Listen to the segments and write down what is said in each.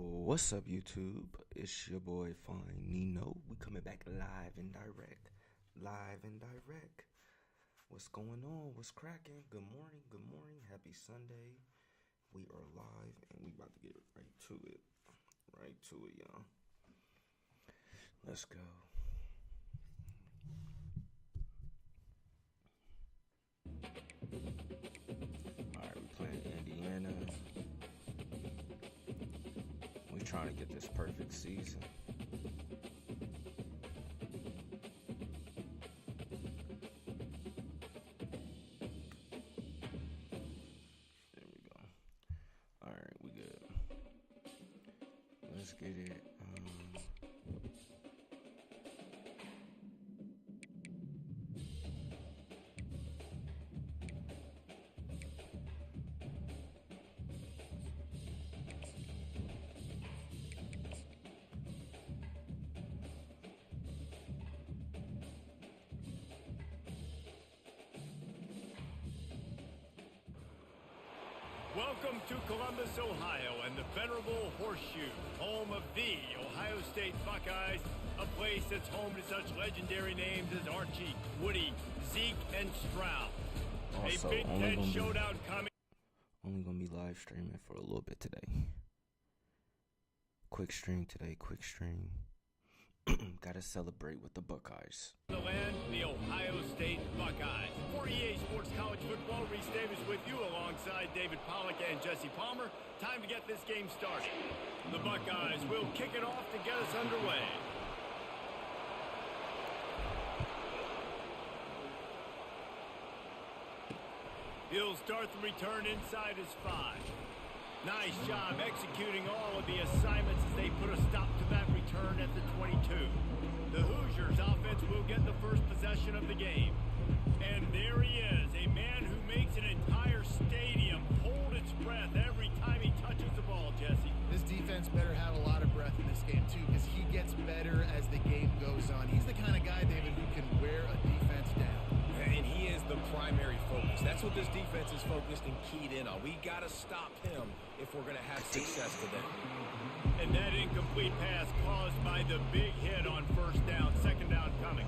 What's up, YouTube? It's your boy Fine Nino. We coming back live and direct. Live and direct. What's going on? What's cracking? Good morning. Good morning. Happy Sunday. We are live and we about to get right to it. Right to it, y'all. Let's go. Alright, we playing Indiana. We trying to get this perfect season. There we go. Alright, we good. Let's get it. Welcome to Columbus, Ohio, and the venerable Horseshoe, home of the Ohio State Buckeyes, a place that's home to such legendary names as Archie, Woody, Zeke, and Stroud. Also, a Big Ten showdown coming. Only gonna be live streaming for a little bit today. Quick stream today, quick stream. Gotta celebrate with the Buckeyes. The land, the Ohio State Buckeyes. For EA Sports College Football, Reese Davis with you alongside David Pollack and Jesse Palmer. Time to get this game started. The Buckeyes will kick it off to get us underway. He'll start the return inside his 5. Nice job executing all of the assignments as they put a stop to that return at the 22. The Hoosiers offense will get the first possession of the game. And there he is, a man who makes an entire stadium hold its breath every time he touches the ball, Jesse. This defense better have a lot of breath in this game, too, because he gets better as the game goes on. He's the kind of guy, David, who can wear a defense down. And he is the primary focus. That's what this defense is focused and keyed in on. We got to stop him if we're going to have success today. And that incomplete pass caused by the big hit on first down, second down coming.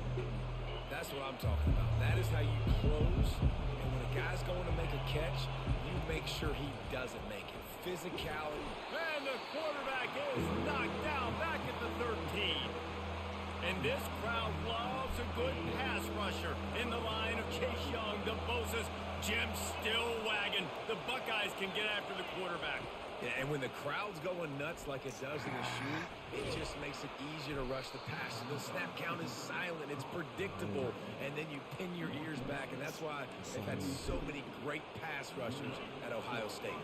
That's what I'm talking about. That is how you close. And when a guy's going to make a catch, you make sure he doesn't make it. Physicality. And the quarterback is knocked down back at the 13. And this crowd loves a good pass rusher in the line of Chase Young, the Bosa's, Jim Stillwagon. The Buckeyes can get after the quarterback. Yeah, and when the crowd's going nuts like it does in the shoe, it just makes it easier to rush the pass. The snap count is silent. It's predictable. And then you pin your ears back, and that's why they've had so many great pass rushers at Ohio State.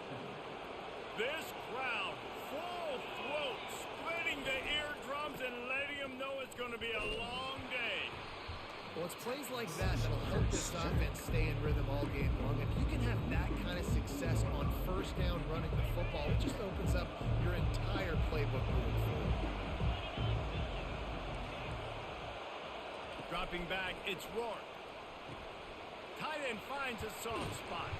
This crowd, full throat, splitting the eardrums and letting them know it's going to be a long day. Well, it's plays like that that'll help this offense stay in rhythm all game long. If you can have that kind of success on first down running the football, it just opens up your entire playbook moving forward. Dropping back, it's Rourke. Tight end finds a soft spot.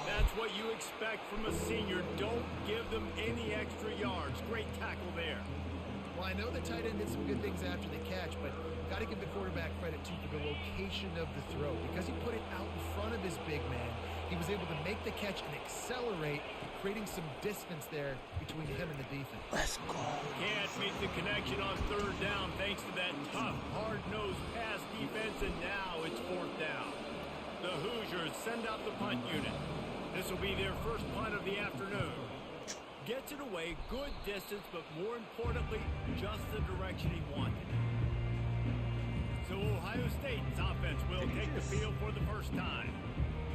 That's what you expect from a senior. Don't give them any extra yards. Great tackle there. Well, I know the tight end did some good things after the catch, but got to give the quarterback credit, too, for the location of the throw. Because he put it out in front of his big man, he was able to make the catch and accelerate, creating some distance there between him and the defense. Let's go. Can't meet the connection on third down thanks to that tough, hard-nosed pass defense, and now it's fourth down. The Hoosiers send out the punt unit. This will be their first punt of the afternoon. Gets it away, good distance, but more importantly, just the direction he wanted. So Ohio State's offense will take the field for the first time.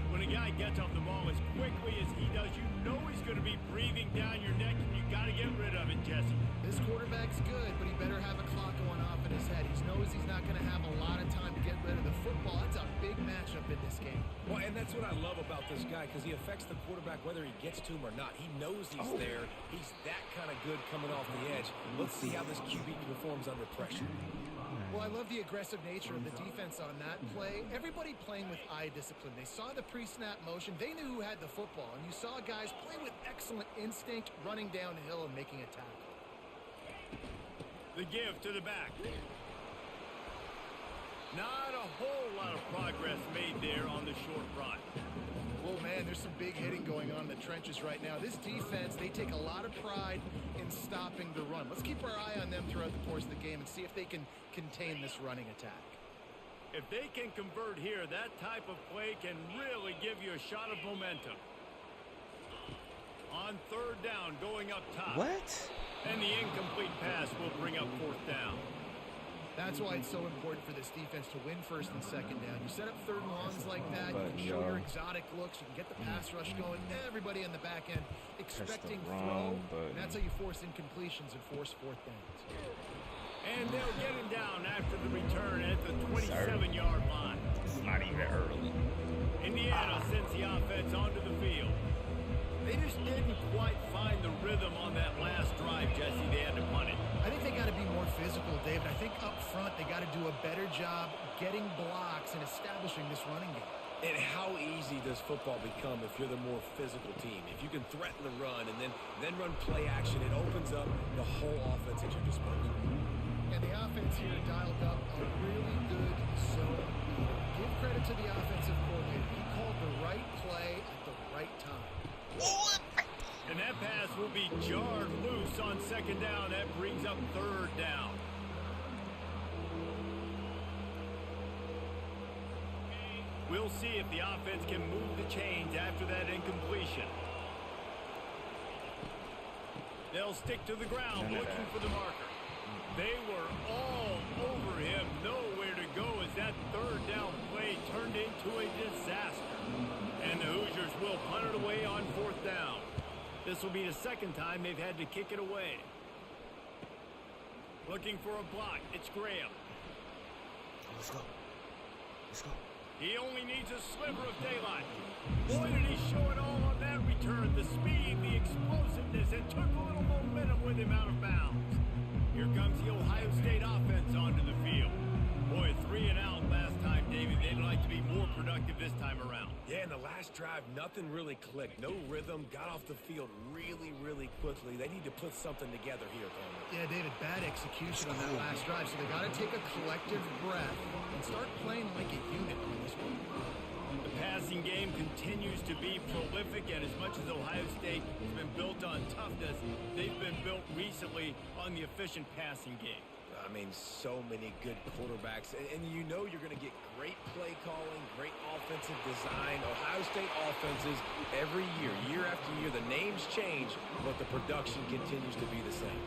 When a guy gets off the ball as quickly as he does, you know he's going to be breathing down your neck, and you got to get rid of it, Jesse. This quarterback's good, but he better have a clock going off in his head. He knows he's not going to have a lot of time to get rid of the football. It's a big matchup in this game. Well, and that's what I love about this guy, because he affects the quarterback whether he gets to him or not. He knows he's there. He's that kind of good coming off the edge. Let's see how this QB performs under pressure. All right. Well, I love the aggressive nature of the defense on that play. Everybody playing with eye discipline. They saw the pre-snap motion. They knew who had the football. And you saw guys play with excellent instinct, running downhill and making a tackle. The give to the back. Not a whole lot of progress made there on the short run. Oh, man, there's some big hitting going on in the trenches right now. This defense, they take a lot of pride in stopping the run. Let's keep our eye on them throughout the course of the game and see if they can contain this running attack. If they can convert here, that type of play can really give you a shot of momentum. On third down, going up top. What? And the incomplete pass will bring up fourth down. That's why it's so important for this defense to win first and second down. You set up third and longs like that, you can show your exotic looks, you can get the pass rush going, everybody on the back end expecting throw. That's how you force incompletions and force fourth downs. And they'll get him down after the return at the 27-yard line. It's not even early. Indiana sends the offense onto the field. They just didn't quite find the rhythm on that last drive, Jesse. They had to punt it. I think they got to be more physical, David. I think up front they got to do a better job getting blocks and establishing this running game. And how easy does football become if you're the more physical team? If you can threaten the run and then run play action, it opens up the whole offense at your disposal. And the offense here dialed up a really good zone read. Give credit to the offensive coordinator. He called the right play at the right time. And that pass will be jarred loose on second down. That brings up third down. We'll see if the offense can move the chains after that incompletion. They'll stick to the ground looking for the marker. They were all over him. Nowhere to go as that third down play turned into a disaster. And the Hoosiers will punt it away on fourth down. This will be the second time they've had to kick it away. Looking for a block. It's Graham. Let's go. Let's go. He only needs a sliver of daylight. Boy, did he show it all on that return. The speed, the explosiveness, and took a little momentum with him out of bounds. Here comes the Ohio State offense onto the field. Boy, 3 and out last time, David. They'd like to be more productive this time around. Yeah, in the last drive, nothing really clicked. No rhythm, got off the field really, really quickly. They need to put something together here, Coleman. Yeah, David, bad execution on that last drive. So they got to take a collective breath and start playing like a unit on this one. The passing game continues to be prolific, and as much as Ohio State has been built on toughness, they've been built recently on the efficient passing game. I mean, so many good quarterbacks. And you know you're going to get great play calling, great offensive design. Ohio State offenses every year, year after year, the names change, but the production continues to be the same.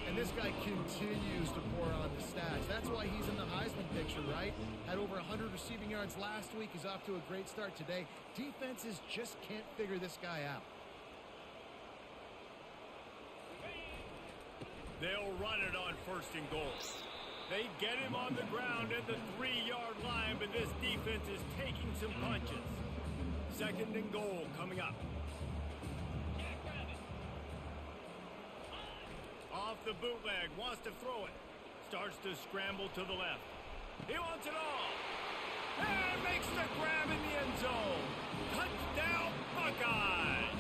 And this guy continues to pour on the stats. That's why he's in the Heisman picture, right? Had over 100 receiving yards last week. He's off to a great start today. Defenses just can't figure this guy out. They'll run it on first and goal. They get him on the ground at the 3-yard line, but this defense is taking some punches. Second and goal coming up. Off the bootleg, wants to throw it. Starts to scramble to the left. He wants it all. And makes the grab in the end zone. Touchdown, Buckeyes!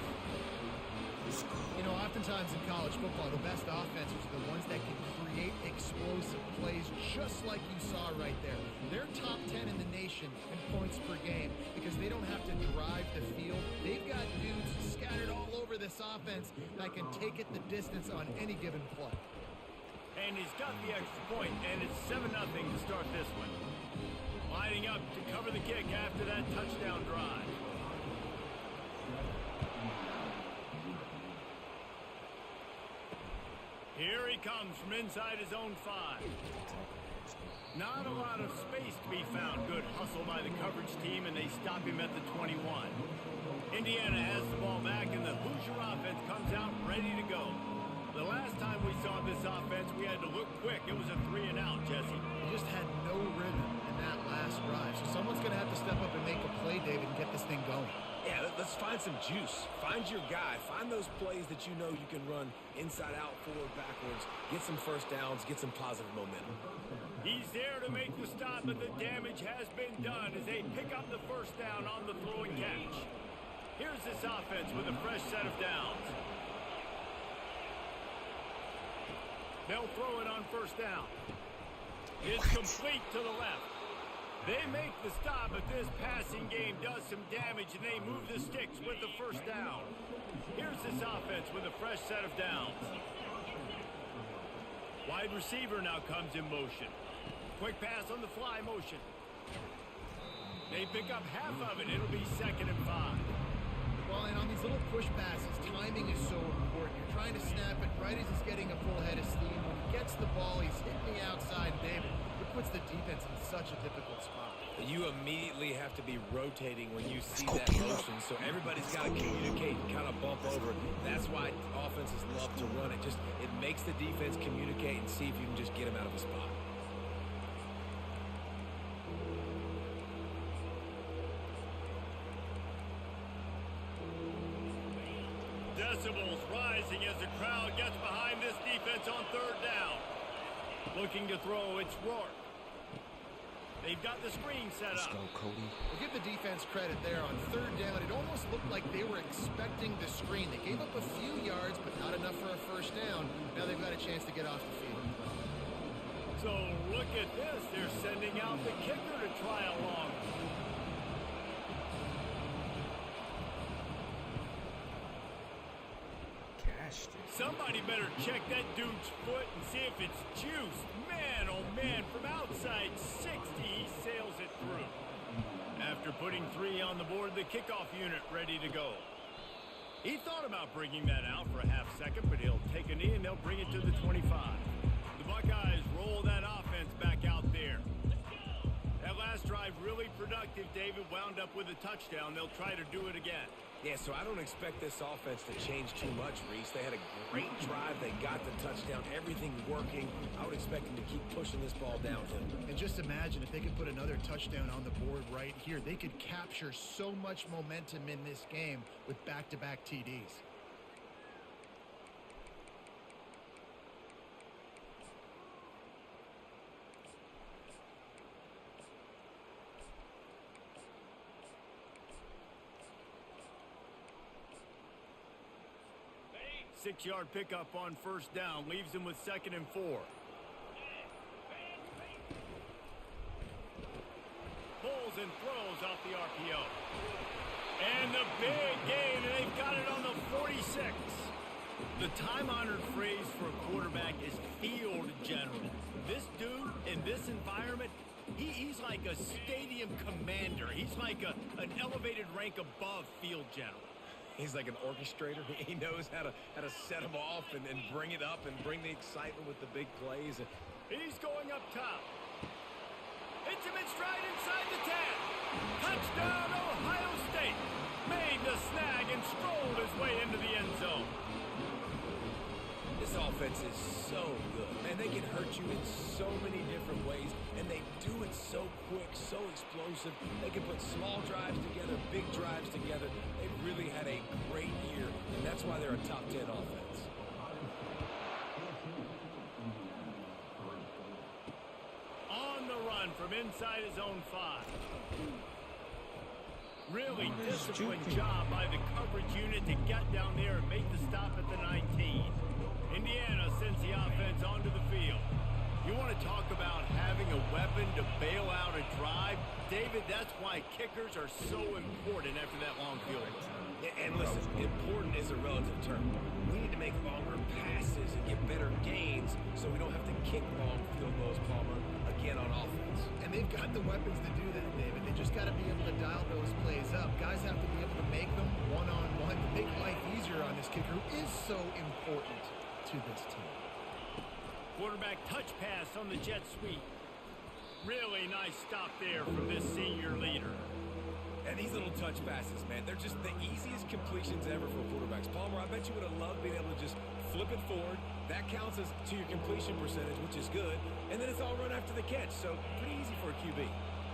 You know, oftentimes in college football, the best offenses are the ones that can create explosive plays just like you saw right there. They're top 10 in the nation in points per game because they don't have to drive the field. They've got dudes scattered all over this offense that can take it the distance on any given play. And he's got the extra point, and it's 7-0 to start this one. Lining up to cover the kick after that touchdown drive. Here he comes from inside his own 5. Not a lot of space to be found. Good hustle by the coverage team, and they stop him at the 21. Indiana has the ball back, and the Hoosier offense comes out ready to go. The last time we saw this offense, we had to look quick. It was a 3 and out, Jesse. They just had no rhythm in that last drive. So someone's going to have to step up and make a play, David, and get this thing going. Yeah, let's find some juice. Find your guy. Find those plays that you know you can run inside out, forward, backwards. Get some first downs. Get some positive momentum. He's there to make the stop, but the damage has been done as they pick up the first down on the throw and catch. Here's this offense with a fresh set of downs. They'll throw it on first down. It's complete to the left. They make the stop, but this passing game does some damage, and they move the sticks with the first down. Here's this offense with a fresh set of downs. Wide receiver now comes in motion. Quick pass on the fly motion. They pick up half of it. It'll be 2nd and 5. Well, and on these little push passes, timing is so important. You're trying to snap it right as he's getting a full head of steam. When he gets the ball, he's hitting the outside. David, it puts the defense in such a difficult spot. You immediately have to be rotating when you see that motion, so everybody's got to communicate and kind of bump over. That's why offenses love to run it. It makes the defense communicate and see if you can just get him out of a spot. Decibels rising as the crowd gets behind this defense on 3rd down. Looking to throw, it's Rourke. They've got the screen set up. Let's go, Cody. We'll give the defense credit there on 3rd down. It almost looked like they were expecting the screen. They gave up a few yards, but not enough for a first down. Now they've got a chance to get off the field. So look at this. They're sending out the kicker to try along. Somebody better check that dude's foot and see if it's juiced. Man, oh man, from outside 60, he sails it through. After putting 3 on the board, the kickoff unit ready to go. He thought about bringing that out for a half second, but he'll take a knee and they'll bring it to the 25. The Buckeyes roll that offense back out there. That last drive really productive. David wound up with a touchdown. They'll try to do it again. Yeah, so I don't expect this offense to change too much, Reese. They had a great drive. They got the touchdown. Everything working. I would expect them to keep pushing this ball downhill. And just imagine if they could put another touchdown on the board right here. They could capture so much momentum in this game with back-to-back TDs. Six-yard pickup on first down leaves him with 2nd and 4. Pulls and throws off the RPO. And the big gain, and they've got it on the 46. The time-honored phrase for a quarterback is field general. This dude in this environment, he's like a stadium commander. He's like an elevated rank above field general. He's like an orchestrator. He knows how to set them off and bring it up and bring the excitement with the big plays. He's going up top. Hits him in stride inside the 10. Touchdown, Ohio State. Made the snag and strolled his way into the end zone. This offense is so good. Man, they can hurt you in so many different ways, and they do it so quick, so explosive. They can put small drives together, big drives together. They've really had a great year, and that's why they're a top 10 offense. On the run from inside his own 5. Really disciplined job by the coverage unit to get down there and make the stop at the 19. Indiana sends the offense onto the field. You want to talk about having a weapon to bail out a drive? David, that's why kickers are so important after that long field goal. And listen, important is a relative term. We need to make longer passes and get better gains so we don't have to kick long field goals, Palmer, again on offense. And they've got the weapons to do that, David. They just got to be able to dial those plays up. Guys have to be able to make them one-on-one to make life easier on this kicker who is so important to this team. Quarterback touch pass on the jet sweep. Really nice stop there from this senior leader. And these little touch passes, man, they're just the easiest completions ever for quarterbacks. Palmer, I bet you would have loved being able to just flip it forward. That counts as to your completion percentage, which is good. And then it's all run after the catch, so pretty easy for a QB.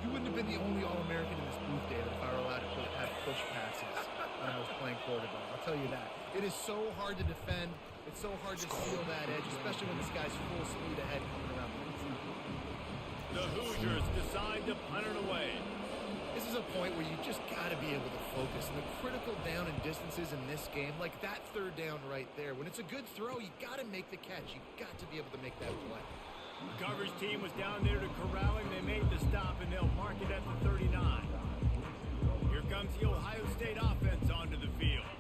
You wouldn't have been the only All-American in this booth, David, if I were allowed to have push passes when I was playing quarterback. I'll tell you that. It is so hard to defend. It's so hard to steal that edge, especially when this guy's full speed ahead coming around the inside. The Hoosiers decide to punt it away. This is a point where you just got to be able to focus. And the critical down and distances in this game, like that third down right there, when it's a good throw, you got to make the catch. You got to be able to make that play. The coverage team was down there to corral him. They made the stop, and they'll mark it at the 39. Here comes the Ohio State offense onto the field.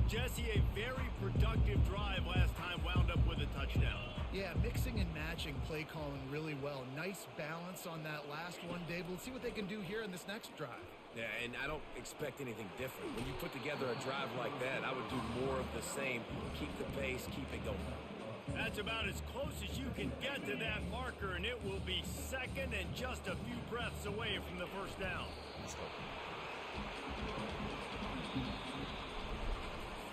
Jesse, a very productive drive last time, wound up with a touchdown. Yeah, mixing and matching play calling really well. Nice balance on that last one, Dave. Let's see what they can do here in this next drive. Yeah, and I don't expect anything different. When you put together a drive like that, I would do more of the same. Keep the pace, keep it going. That's about as close as you can get to that marker, and it will be second and just a few breaths away from the first down.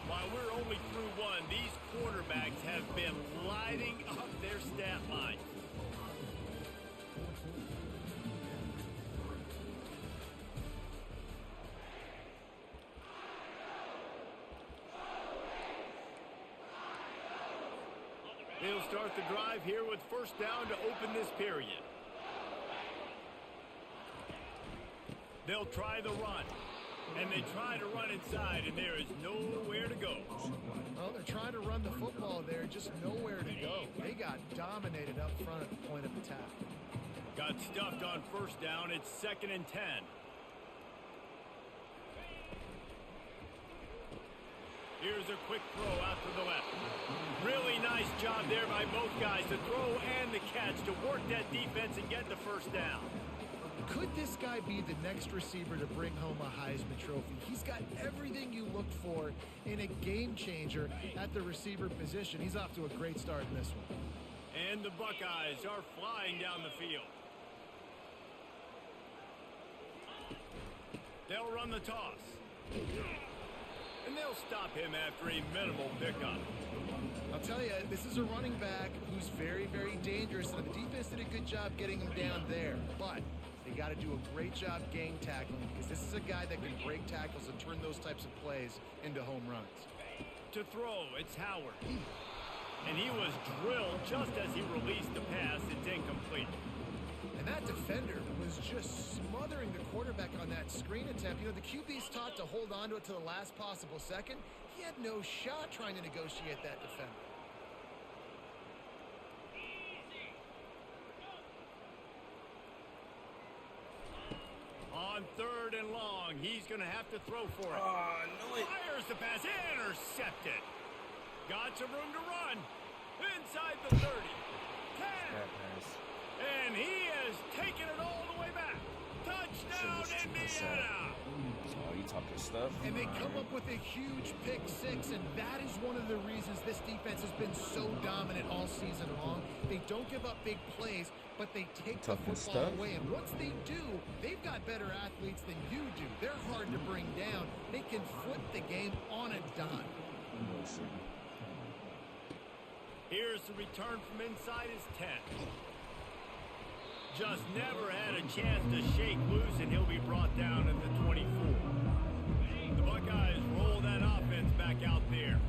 While we're only through one, these quarterbacks have been lighting up their stat lines. They'll start the drive here with first down to open this period. They'll try the run. And they try to run inside, and there is nowhere to go. Well, they're trying to run the football there, just nowhere to go. They got dominated up front at the point of attack. Got stuffed on first down. It's 2nd and 10. Here's a quick throw out to the left. Really nice job there by both guys, the throw and the catch, to work that defense and get the first down. Could this guy be the next receiver to bring home a Heisman Trophy? He's got everything you look for in a game changer at the receiver position. He's off to a great start in this one. And the Buckeyes are flying down the field. They'll run the toss. And they'll stop him after a minimal pickup. I'll tell you, this is a running back who's very, very dangerous. And the defense did a good job getting him down there. But they got to do a great job gang tackling, because this is a guy that can break tackles and turn those types of plays into home runs. To throw, it's Howard. And he was drilled just as he released the pass. It's incomplete. And that defender was just smothering the quarterback on that screen attempt. You know, the QB's taught to hold on to it to the last possible second. He had no shot trying to negotiate that defender. On 3rd and long, he's going to have to throw for it. Fires the pass, intercepted. Got some room to run. Inside the 30. 10. And he has taken it all the way back. Touchdown, Indiana. Oh, you talking stuff? And they come up with a huge pick six, and that is one of the reasons this defense has been so dominant all season long. They don't give up big plays, but they take the football away. And once they do, they've got better athletes than you do. They're hard to bring down. They can flip the game on a dime. Here's the return from inside his 10. Just never had a chance to shake loose, and he'll be brought down at the 24. The Buckeyes roll that offense back out there.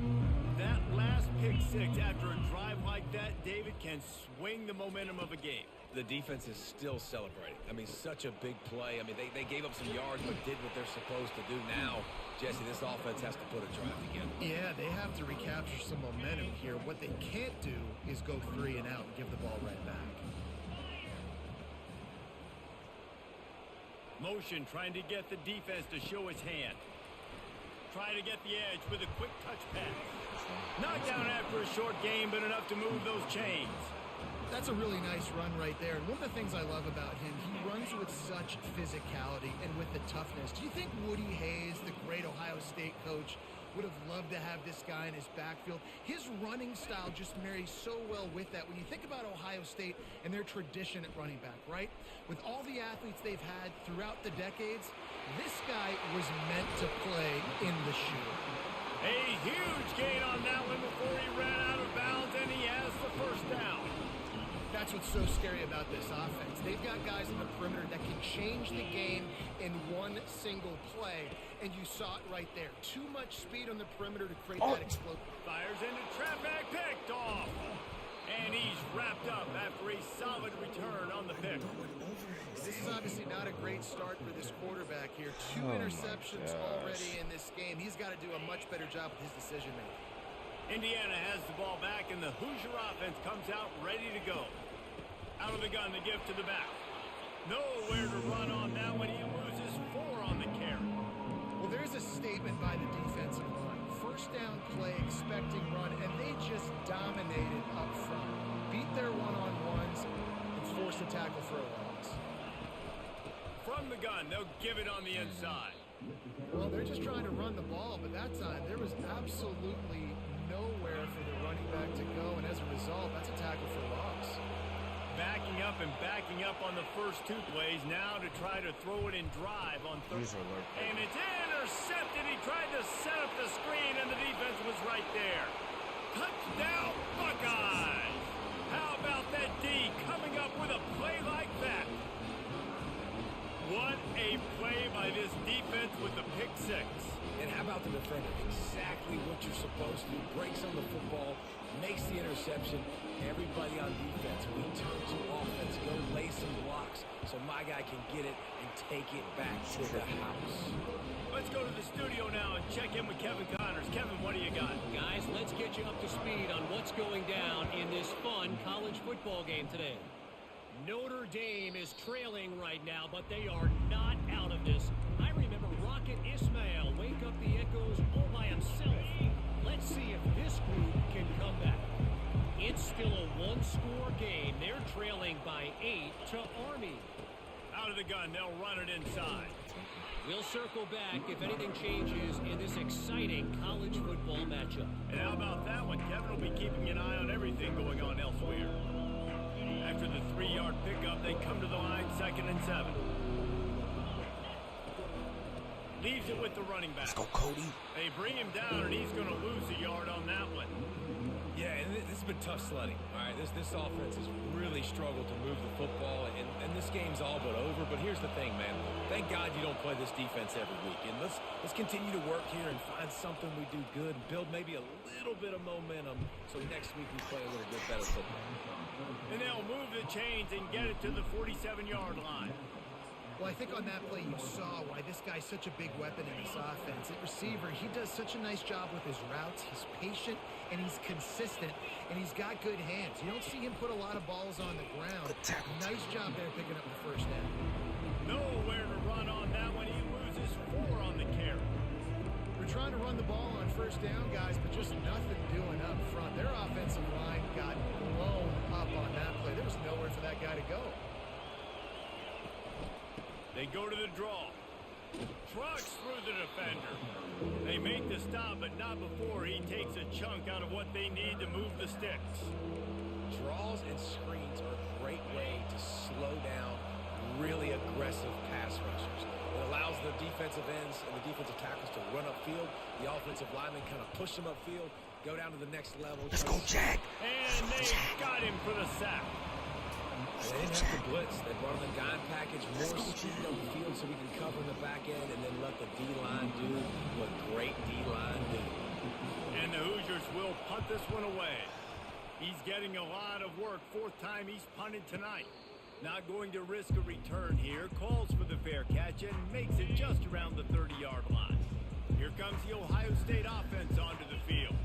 That last pick six after a drive like that, David, can swing the momentum of a game. The defense is still celebrating. I mean, such a big play. I mean, they gave up some yards but did what they're supposed to do. Now, Jesse, this offense has to put a drive together. Yeah, they have to recapture some momentum here. What they can't do is go 3 and out and give the ball right back. Motion trying to get the defense to show his hand. Try to get the edge with a quick touch pass. Knocked down after a short game, but enough to move those chains. That's a really nice run right there. And one of the things I love about him, he runs with such physicality and with the toughness. Do you think Woody Hayes, the great Ohio State coach, would have loved to have this guy in his backfield? His running style just marries so well with that. When you think about Ohio State and their tradition at running back, right? With all the athletes they've had throughout the decades, this guy was meant to play in the shoe. A huge gain on that one before he ran out of bounds, and he has the first down. That's what's so scary about this offense. They've got guys in the perimeter that can change the game in one single play, and you saw it right there. Too much speed on the perimeter to create that explosion. Fires into traffic, picked off. And he's wrapped up after a solid return on the pick. This is obviously not a great start for this quarterback here. 2 interceptions already in this game. He's got to do a much better job with his decision-making. Indiana has the ball back, and the Hoosier offense comes out ready to go. Out of the gun, the give to the back. Nowhere to run on that one. He loses 4 on the carry. Well, there's a statement by the defensive line. First down play, expecting run, and they just dominated up front. Beat their one-on-ones and forced a tackle for a loss. From the gun, they'll give it on the inside. Well, they're just trying to run the ball, but that time there was absolutely nowhere for the running back to go, and as a result, that's a tackle for loss. Backing up and backing up on the first 2 plays, now to try to throw it and drive on third. And it's intercepted. He tried to set up the screen, and the defense was right there. Touchdown, Buckeyes! How about that D coming up with a play like that? What a play by this defense with the pick 6. And how about the defender? Exactly what you're supposed to do. Breaks on the football, makes the interception. Everybody on defense, we turn to offense, go lay some blocks so my guy can get it and take it back to the house. Let's go to the studio now and check in with Kevin Connors. Kevin, what do you got? Guys, let's get you up to speed on what's going down in this fun college football game today. Notre Dame is trailing right now, but they are not out of this. I remember Rocket Ismail wake up the echoes all by himself. Let's see if this group can come back. It's still a one-score game. They're trailing by 8 to Army. Out of the gun, they'll run it inside. We'll circle back if anything changes in this exciting college football matchup. And how about that one? Kevin will be keeping an eye on everything going on elsewhere. After the 3-yard pickup, they come to the line, 2nd and 7. Leaves it with the running back. Let's go, Cody. They bring him down, and he's going to lose a yard on that one. Yeah, and this has been tough sledding. All right, this offense has really struggled to move the football, and this game's all but over. But here's the thing, man. Thank God you don't play this defense every week. And let's continue to work here and find something we do good and build maybe a little bit of momentum so next week we play a little bit better football. And they'll move the chains and get it to the 47-yard line. Well, I think on that play you saw why this guy's such a big weapon in this offense. At receiver, he does such a nice job with his routes. He's patient, and he's consistent, and he's got good hands. You don't see him put a lot of balls on the ground. Nice job there picking up the first down. Nowhere to run on that one. He loses 4 on the carry. We're trying to run the ball on first down, guys, but just nothing doing up front. Their offensive line got blown up on that play. There was nowhere for that guy to go. They go to the draw. Trucks through the defender. They make the stop, but not before he takes a chunk out of what they need to move the sticks. Draws and screens are a great way to slow down really aggressive pass rushers. It allows the defensive ends and the defensive tackles to run upfield. The offensive linemen kind of push them upfield, go down to the next level. Let's go, Jack. And they got him for the sack. They didn't have to blitz. They brought in the dime package, more speed on the field so we can cover in the back end and then let the D-line do what great D-line do. And the Hoosiers will punt this one away. He's getting a lot of work. 4th time he's punted tonight. Not going to risk a return here. Calls for the fair catch and makes it just around the 30-yard line. Here comes the Ohio State offense onto the field.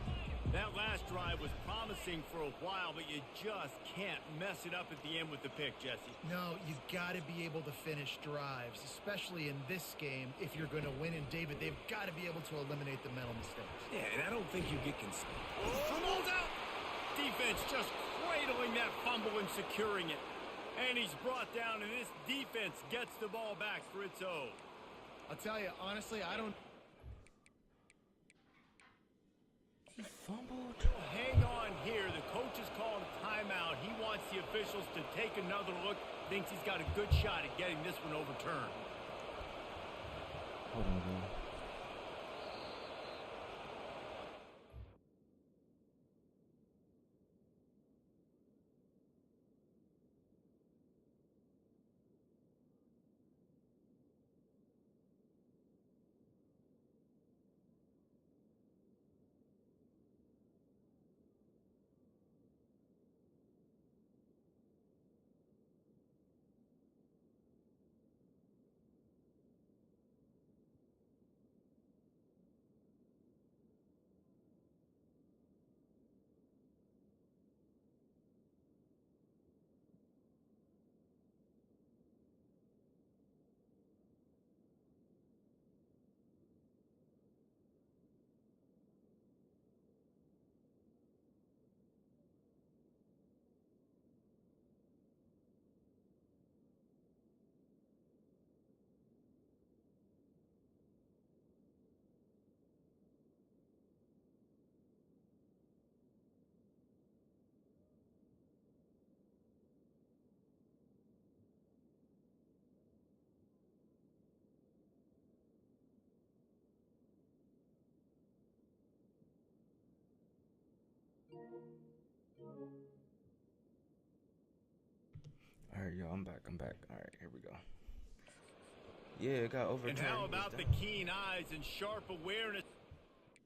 That last drive was promising for a while, but you just can't mess it up at the end with the pick, Jesse. No, you got to be able to finish drives, especially in this game. If you're going to win, and David, they've got to be able to eliminate the mental mistakes. Yeah, and I don't think you get Fumbles out! Defense just cradling that fumble and securing it. And he's brought down, and this defense gets the ball back for its own. I'll tell you, honestly, I don't... He fumbled. Hang on here. The coach is calling a timeout. He wants the officials to take another look. Thinks he's got a good shot at getting this one overturned. Hold on, bro. All right, y'all, I'm back. All right, here we go. Yeah, it got overturned. And how about the keen eyes and sharp awareness?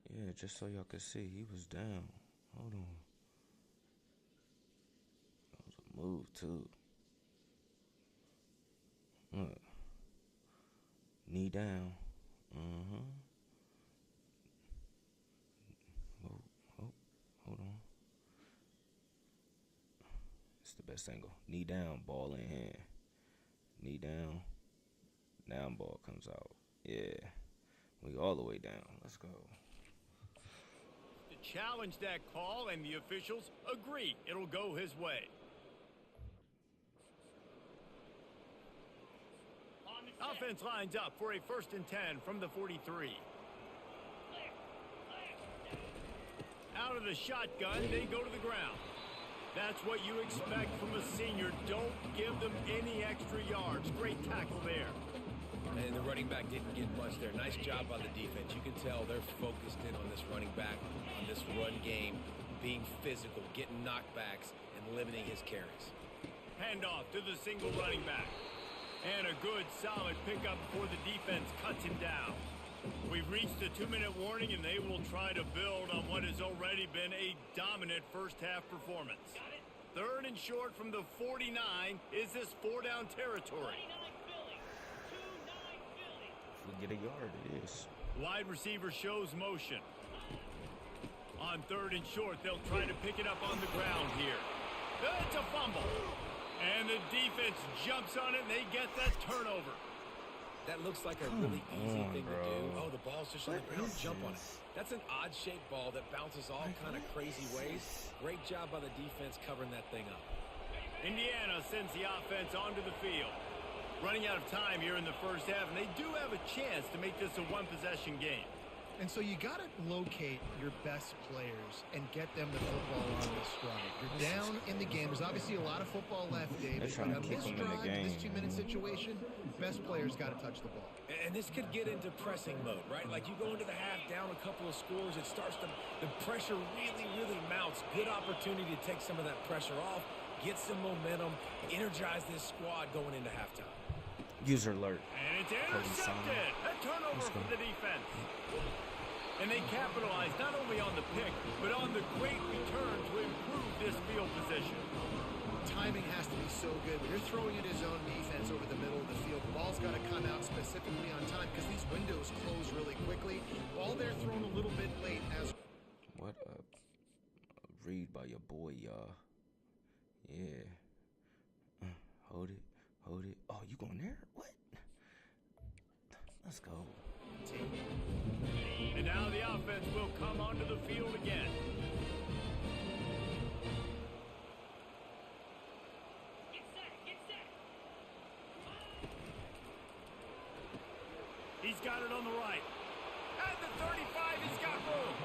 Yeah, just so y'all could see, he was down. Hold on. That was a move, too. Look. Knee down. Oh, hold on. It's the best angle. Knee down, ball in hand. Knee down. Now ball comes out. Yeah. We all the way down. Let's go. To challenge that call, and the officials agree it'll go his way. Offense lines up for a 1st and 10 from the 43. Out of the shotgun, they go to the ground. That's what you expect from a senior. Don't give them any extra yards. Great tackle there. And the running back didn't get much there. Nice job by the defense. You can tell they're focused in on this running back, on this run game, being physical, getting knockbacks, and limiting his carries. Handoff to the single running back. And a good, solid pickup before the defense cuts him down. We've reached the 2-minute warning, and they will try to build on what has already been a dominant first-half performance. 3rd and short from the 49. Is this 4-down territory? If we get a yard, it is. Wide receiver shows motion. On 3rd and short, they'll try to pick it up on the ground here. It's a fumble. And the defense jumps on it, and they get that turnover. That looks like a really easy thing to do. Oh, the ball's just on the ground. Jump on it. That's an odd-shaped ball that bounces all kind of crazy ways. Great job by the defense covering that thing up. Indiana sends the offense onto the field. Running out of time here in the first half, and they do have a chance to make this a one-possession game. And so you got to locate your best players and get them the football on this drive. You're down in the game. There's obviously a lot of football left, David. They're trying to keep them in the game. This 2-minute situation, best players got to touch the ball. And this could get into pressing mode, right? Like you go into the half down a couple of scores, it starts to, the pressure really mounts. Good opportunity to take some of that pressure off, get some momentum, energize this squad going into halftime. User alert. And it's intercepted. A turnover from the defense. And they capitalize not only on the pick, but on the great return to improve this field position. Timing has to be so good. When you're throwing at his own defense over the middle of the field, the ball's got to come out specifically on time because these windows close really quickly. Ball there thrown a little bit late as... What a read by your boy, y'all. Yeah. Hold it. Oh, you going there? What? Let's go. And now the offense will come onto the field again. Get set. He's got it on the right. At the 35, he's got room.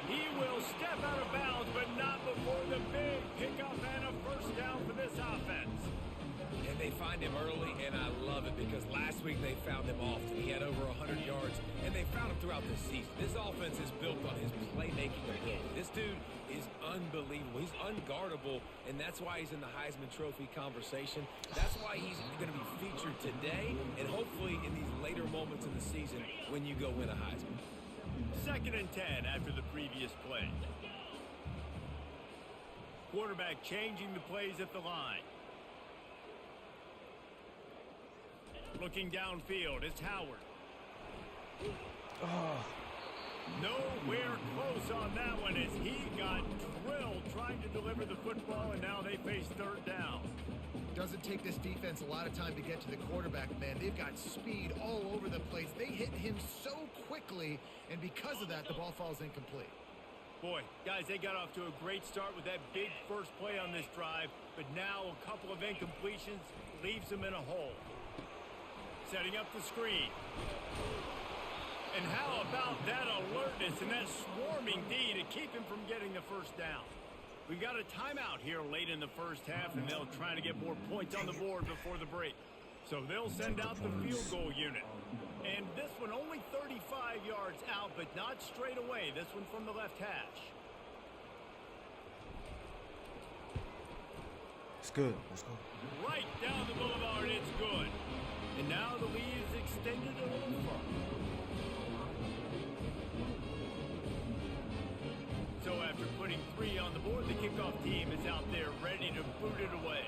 He will step out of bounds, but not before the big pickup and a first down for this offense. And they find him early, and I love it because last week they found him often. He had over 100 yards, and they found him throughout the season. This offense is built on his playmaking ability. This dude is unbelievable. He's unguardable, and that's why he's in the Heisman Trophy conversation. That's why he's going to be featured today, and hopefully in these later moments in the season when you go win a Heisman. 2nd and 10 after the previous play. Quarterback changing the plays at the line. Looking downfield, it's Howard. Oh. Nowhere close on that one as he got drilled trying to deliver the football, and now they face 3rd down. Doesn't take this defense a lot of time to get to the quarterback, man. They've got speed all over the place. They hit him so quickly, and because of that, the ball falls incomplete. Boy, guys, they got off to a great start with that big first play on this drive, but now a couple of incompletions leaves them in a hole. Setting up the screen. And how about that alertness and that swarming D to keep him from getting the first down? We've got a timeout here late in the first half, and they'll try to get more points on the board before the break. So they'll send out the field goal unit. And this one only 35 yards out, but not straight away. This one from the left hash. It's good. Let's go. Right down the boulevard, it's good. And now the lead is extended a little further. So after putting 3 on the board, the kickoff team is out there ready to boot it away.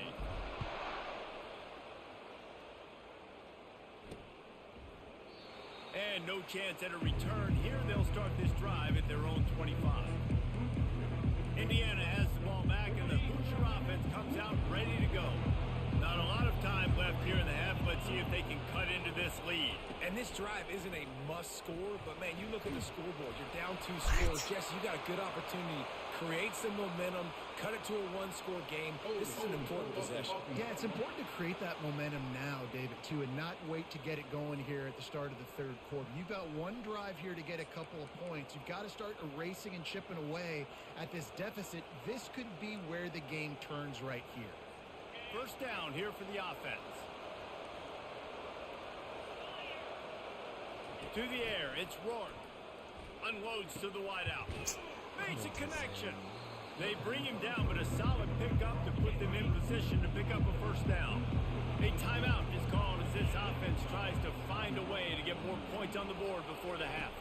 And no chance at a return here. They'll start this drive at their own 25. Indiana has the ball back, and the Hoosier offense comes out ready to go. Not a lot of time left here in the half. Let's see if they can cut into this lead. And this drive isn't a must score, but, man, you look at the scoreboard. You're down 2 scores. Jesse, you got a good opportunity. Create some momentum. Cut it to a 1-score game. This is an important possession. Yeah, it's important to create that momentum now, David, too, and not wait to get it going here at the start of the third quarter. You've got one drive here to get a couple of points. You've got to start erasing and chipping away at this deficit. This could be where the game turns right here. First down here for the offense. To the air, it's Rourke. Unloads to the wideout. Makes a connection. They bring him down, but a solid pickup to put them in position to pick up a first down. A timeout is called as this offense tries to find a way to get more points on the board before the half.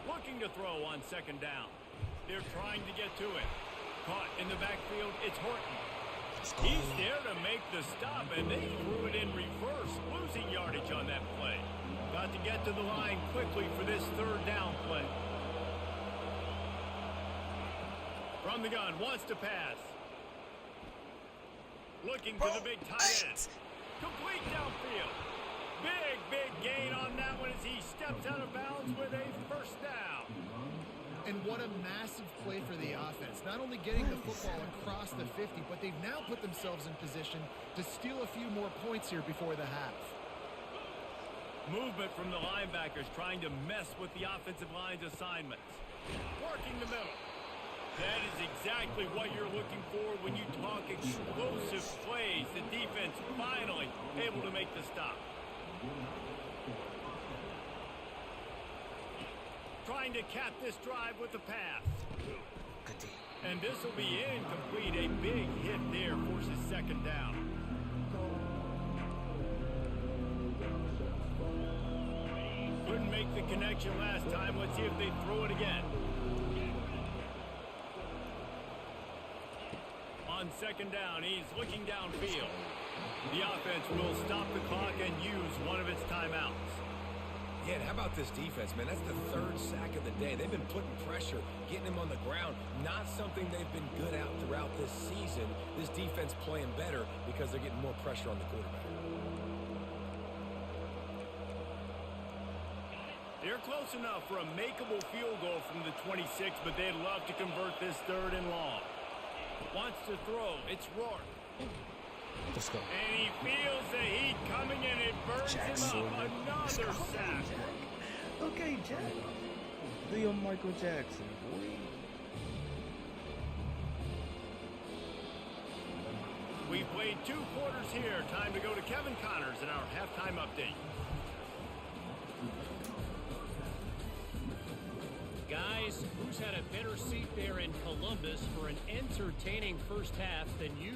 Looking to throw on second down. They're trying to get to it. Caught in the backfield, it's Horton. He's there to make the stop, and they threw it in reverse, losing yardage on that play. Got to get to the line quickly for this third down play. From the gun, wants to pass. Looking for the big tight end. Complete downfield. Big gain on that one as he steps out of bounds with a first down. And what a massive play for the offense. Not only getting the football across the 50, but they've now put themselves in position to steal a few more points here before the half. Movement from the linebackers trying to mess with the offensive line's assignments. Working the middle. That is exactly what you're looking for when you talk explosive plays. The defense finally able to make the stop. Trying to cap this drive with the pass. And this will be incomplete. A big hit there forces second down. Couldn't make the connection last time. Let's see if they throw it again. On second down, he's looking downfield. The offense will stop the clock and use one of its timeouts. Yeah, and how about this defense, man? That's the 3rd sack of the day. They've been putting pressure, getting him on the ground. Not something they've been good at throughout this season. This defense playing better because they're getting more pressure on the quarterback. They're close enough for a makeable field goal from the 26, but they'd love to convert this 3rd and long. Wants to throw. It's Rourke. Let's go. And he feels the heat coming, and it burns him up. Another sack. Okay, Jack. Do your Michael Jackson, boy. We've played 2 quarters here. Time to go to Kevin Connors in our halftime update. Guys, who's had a better seat there in Columbus for an entertaining first half than you?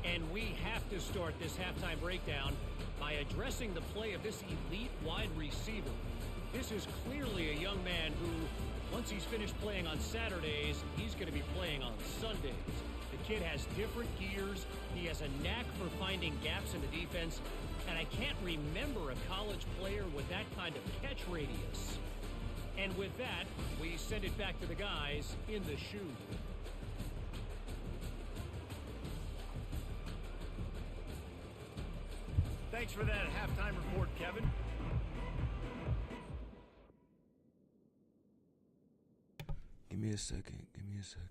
And we have to start this halftime breakdown by addressing the play of this elite wide receiver. This is clearly a young man who, once he's finished playing on Saturdays, he's going to be playing on Sundays. The kid has different gears. He has a knack for finding gaps in the defense. And I can't remember a college player with that kind of catch radius. And with that, we send it back to the guys in the shoe. Thanks for that halftime report, Kevin. Give me a second. Give me a second.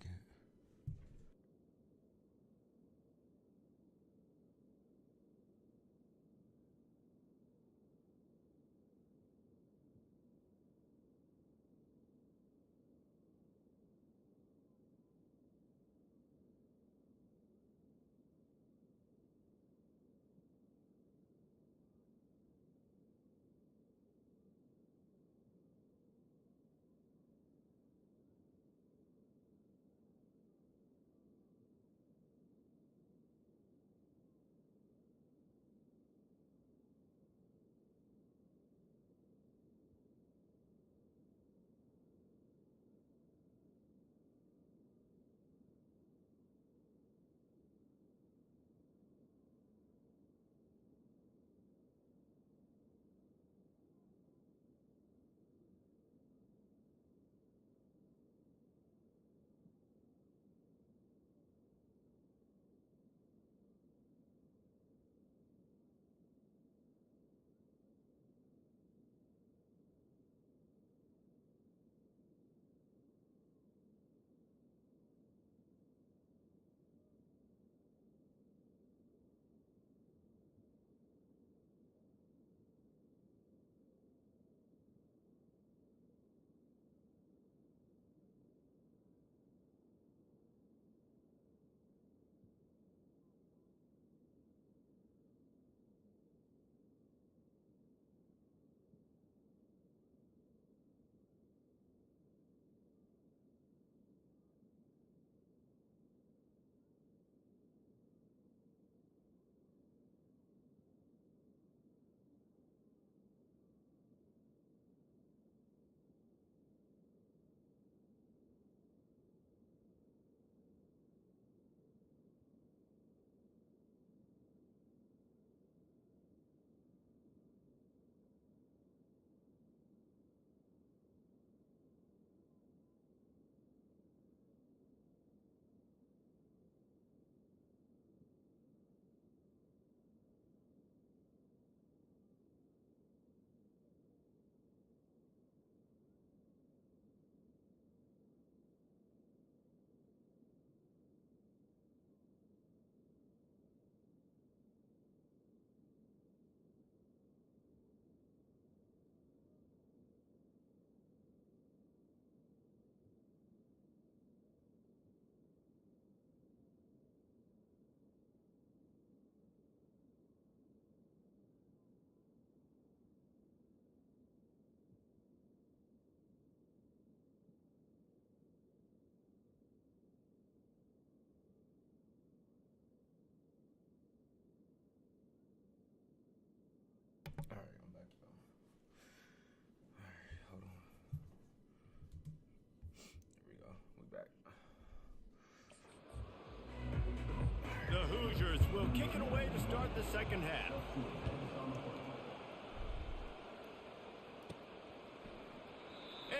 start the second half.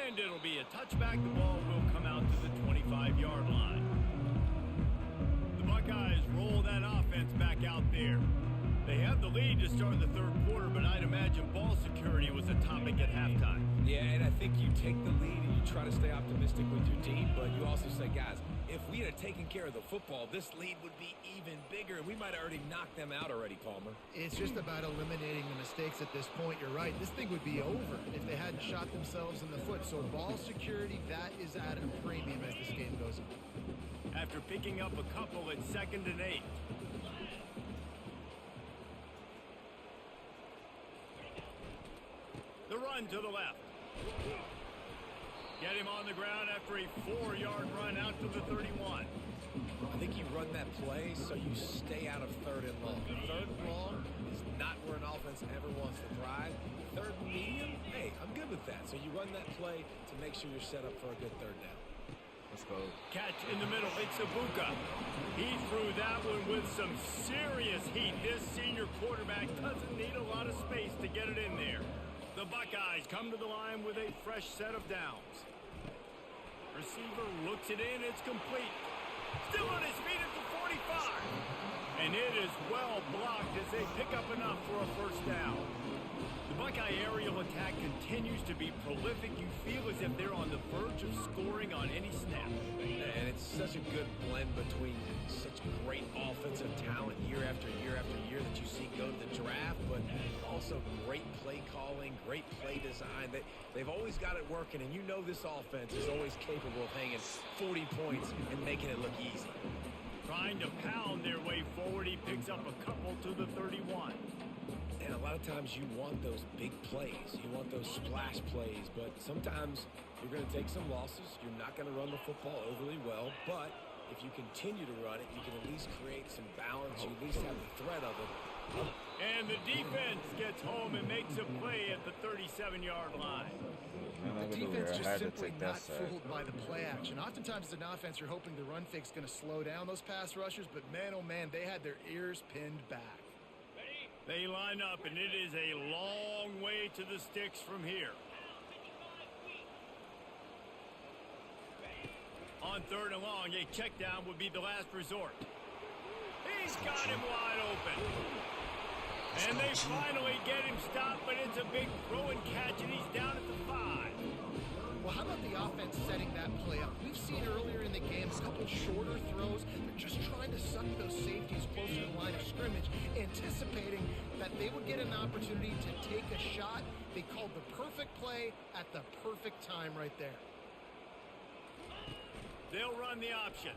And it'll be a touchback. The ball will come out to the 25-yard line. The Buckeyes roll that offense back out there. They have the lead to start the third quarter, but I'd imagine ball security was a topic at halftime. Yeah, and I think you take the lead and you try to stay optimistic with your team, but you also say, guys, if we had taken care of the football, this lead would be even bigger, and we might have already knocked them out already, Palmer. It's just about eliminating the mistakes at this point. You're right. This thing would be over if they hadn't shot themselves in the foot. So ball security, that is at a premium as this game goes on. After picking up a couple at 2nd and 8. The run to the left. Get him on the ground after a 4-yard run out to the 31. I think you run that play so you stay out of 3rd and long. 3rd and long is not where an offense ever wants to thrive. 3rd and medium, hey, I'm good with that. So you run that play to make sure you're set up for a good 3rd down. Let's go. Catch in the middle. It's Ibuka. He threw that one with some serious heat. This senior quarterback doesn't need a lot of space to get it in there. The Buckeyes come to the line with a fresh set of downs. Receiver looks it in. It's complete. Still on his feet at the 45. And it is well blocked as they pick up enough for a first down. The Buckeye aerial attack continues to be prolific. You feel as if they're on the verge of scoring on any snap. And it's such a good blend between such great offensive talent year after year after year that you see go to the draft, but also great play calling, great play design. They've always got it working, and you know this offense is always capable of hanging 40 points and making it look easy. Trying to pound their way forward, he picks up a couple to the 31. And a lot of times you want those big plays. You want those splash plays, but sometimes you're going to take some losses. You're not going to run the football overly well, but if you continue to run it, you can at least create some balance. You at least have the threat of it. And the defense gets home and makes a play at the 37-yard line. The defense just simply not fooled by the play action. Oftentimes as an offense, you're hoping the run fake's going to slow down those pass rushers, but man, oh man, they had their ears pinned back. They line up, and it is a long way to the sticks from here. On 3rd and long, a check down would be the last resort. He's got him wide open. And they finally get him stopped, but it's a big throw and catch, and he's down at the 5. Well, how about the offense setting that play up? We've seen earlier in the game a couple shorter throws. They're just trying to suck those safeties closer to the line of scrimmage, anticipating that they would get an opportunity to take a shot. They called the perfect play at the perfect time right there. They'll run the option.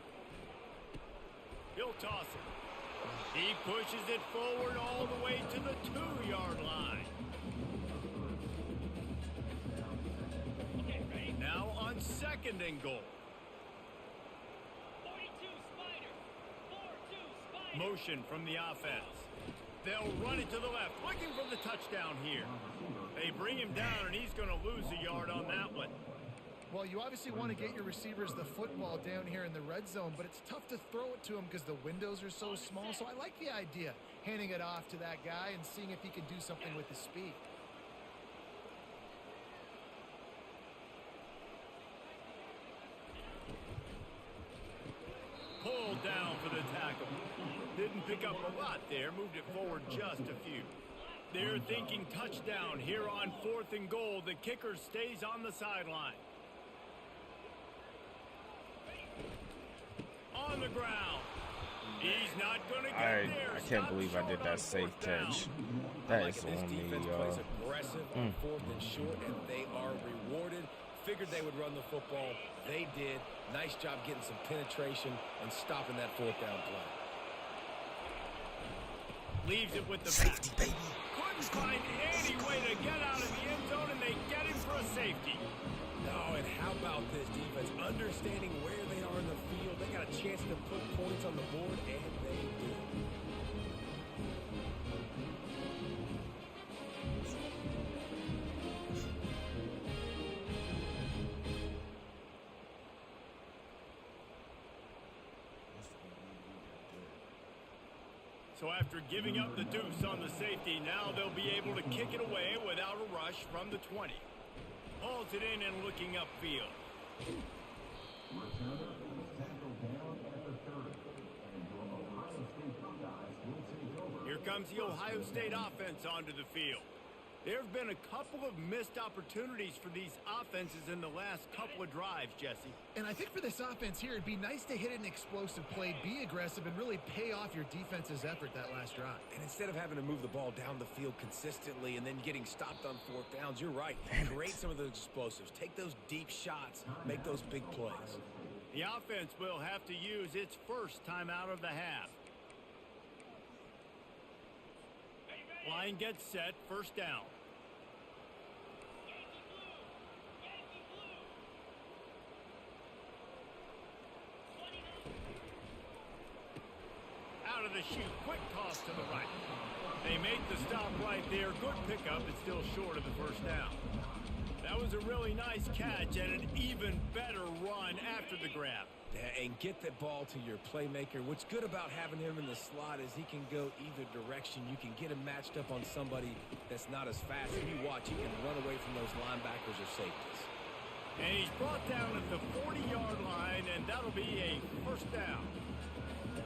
He'll toss it. He pushes it forward all the way to the 2-yard line. Now on 2nd and goal. 42 Spider. 4-2 Spider. Motion from the offense. They'll run it to the left, looking for the touchdown here. They bring him down, and he's going to lose a yard on that one. Well, you obviously want to get your receivers the football down here in the red zone, but it's tough to throw it to them because the windows are so small. So I like the idea, handing it off to that guy and seeing if he can do something with his speed. Pulled down for the tackle. Didn't pick up a lot there, moved it forward just a few. They're thinking touchdown here on 4th and goal. The kicker stays on the sideline. On the ground. He's not going to get there. I can't believe I did that safe catch. That is this on me, defense y'all. plays aggressive on 4th and short, and they are rewarded. Figured they would run the football. They did. Nice job getting some penetration and stopping that 4th down play. Leaves it with the Safety, back. baby. Couldn't find any way to get out of the end zone, and they get him for a safety. No, and how about this defense? Understanding where they are in the field, they got a chance to put points on the board, and they did. So after giving up the deuce on the safety, now they'll be able to kick it away without a rush from the 20. Hauls it in and looking upfield. Here comes the Ohio State offense onto the field. There have been a couple of missed opportunities for these offenses in the last couple of drives, Jesse. And I think for this offense here, it'd be nice to hit an explosive play, be aggressive, and really pay off your defense's effort that last drive. And instead of having to move the ball down the field consistently and then getting stopped on fourth downs, you're right. Create some of those explosives. Take those deep shots. Make those big plays. The offense will have to use its first time out of the half. Line gets set, first down. Out of the chute, quick toss to the right. They make the stop right there. Good pickup, but still short of the first down. That was a really nice catch and an even better run after the grab. Yeah, and get that ball to your playmaker. What's good about having him in the slot is he can go either direction. You can get him matched up on somebody that's not as fast. And you watch, he can run away from those linebackers or safeties. And he's brought down at the 40-yard line, and that'll be a first down.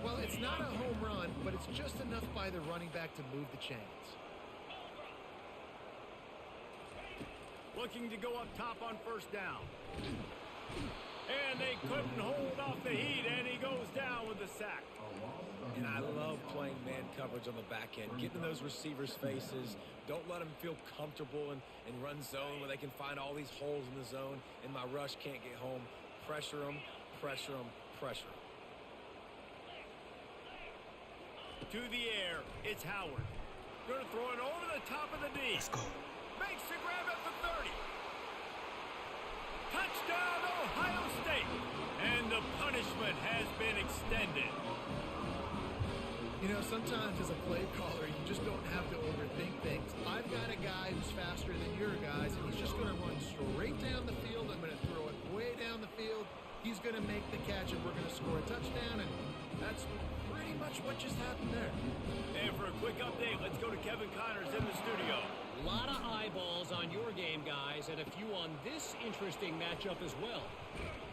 Well, it's not a home run, but it's just enough by the running back to move the chains. Looking to go up top on first down. And they couldn't hold off the heat, and he goes down with the sack. And I love playing man coverage on the back end, getting in those receivers' faces. Don't let them feel comfortable and run zone where they can find all these holes in the zone, and my rush can't get home. Pressure them, pressure them, pressure them. To the air, it's Howard. Going to throw it over the top of the D. Let's go. Makes the grab at the 30. Touchdown, Ohio State. And the punishment has been extended. You know, sometimes as a play caller, you just don't have to overthink things. I've got a guy who's faster than your guys, and he's just going to run straight down the field. I'm going to throw it way down the field. He's going to make the catch, and we're going to score a touchdown, and that's pretty much what just happened there. And for a quick update, let's go to Kevin Connors in the studio. A lot of eyeballs on your game, guys, and a few on this interesting matchup as well.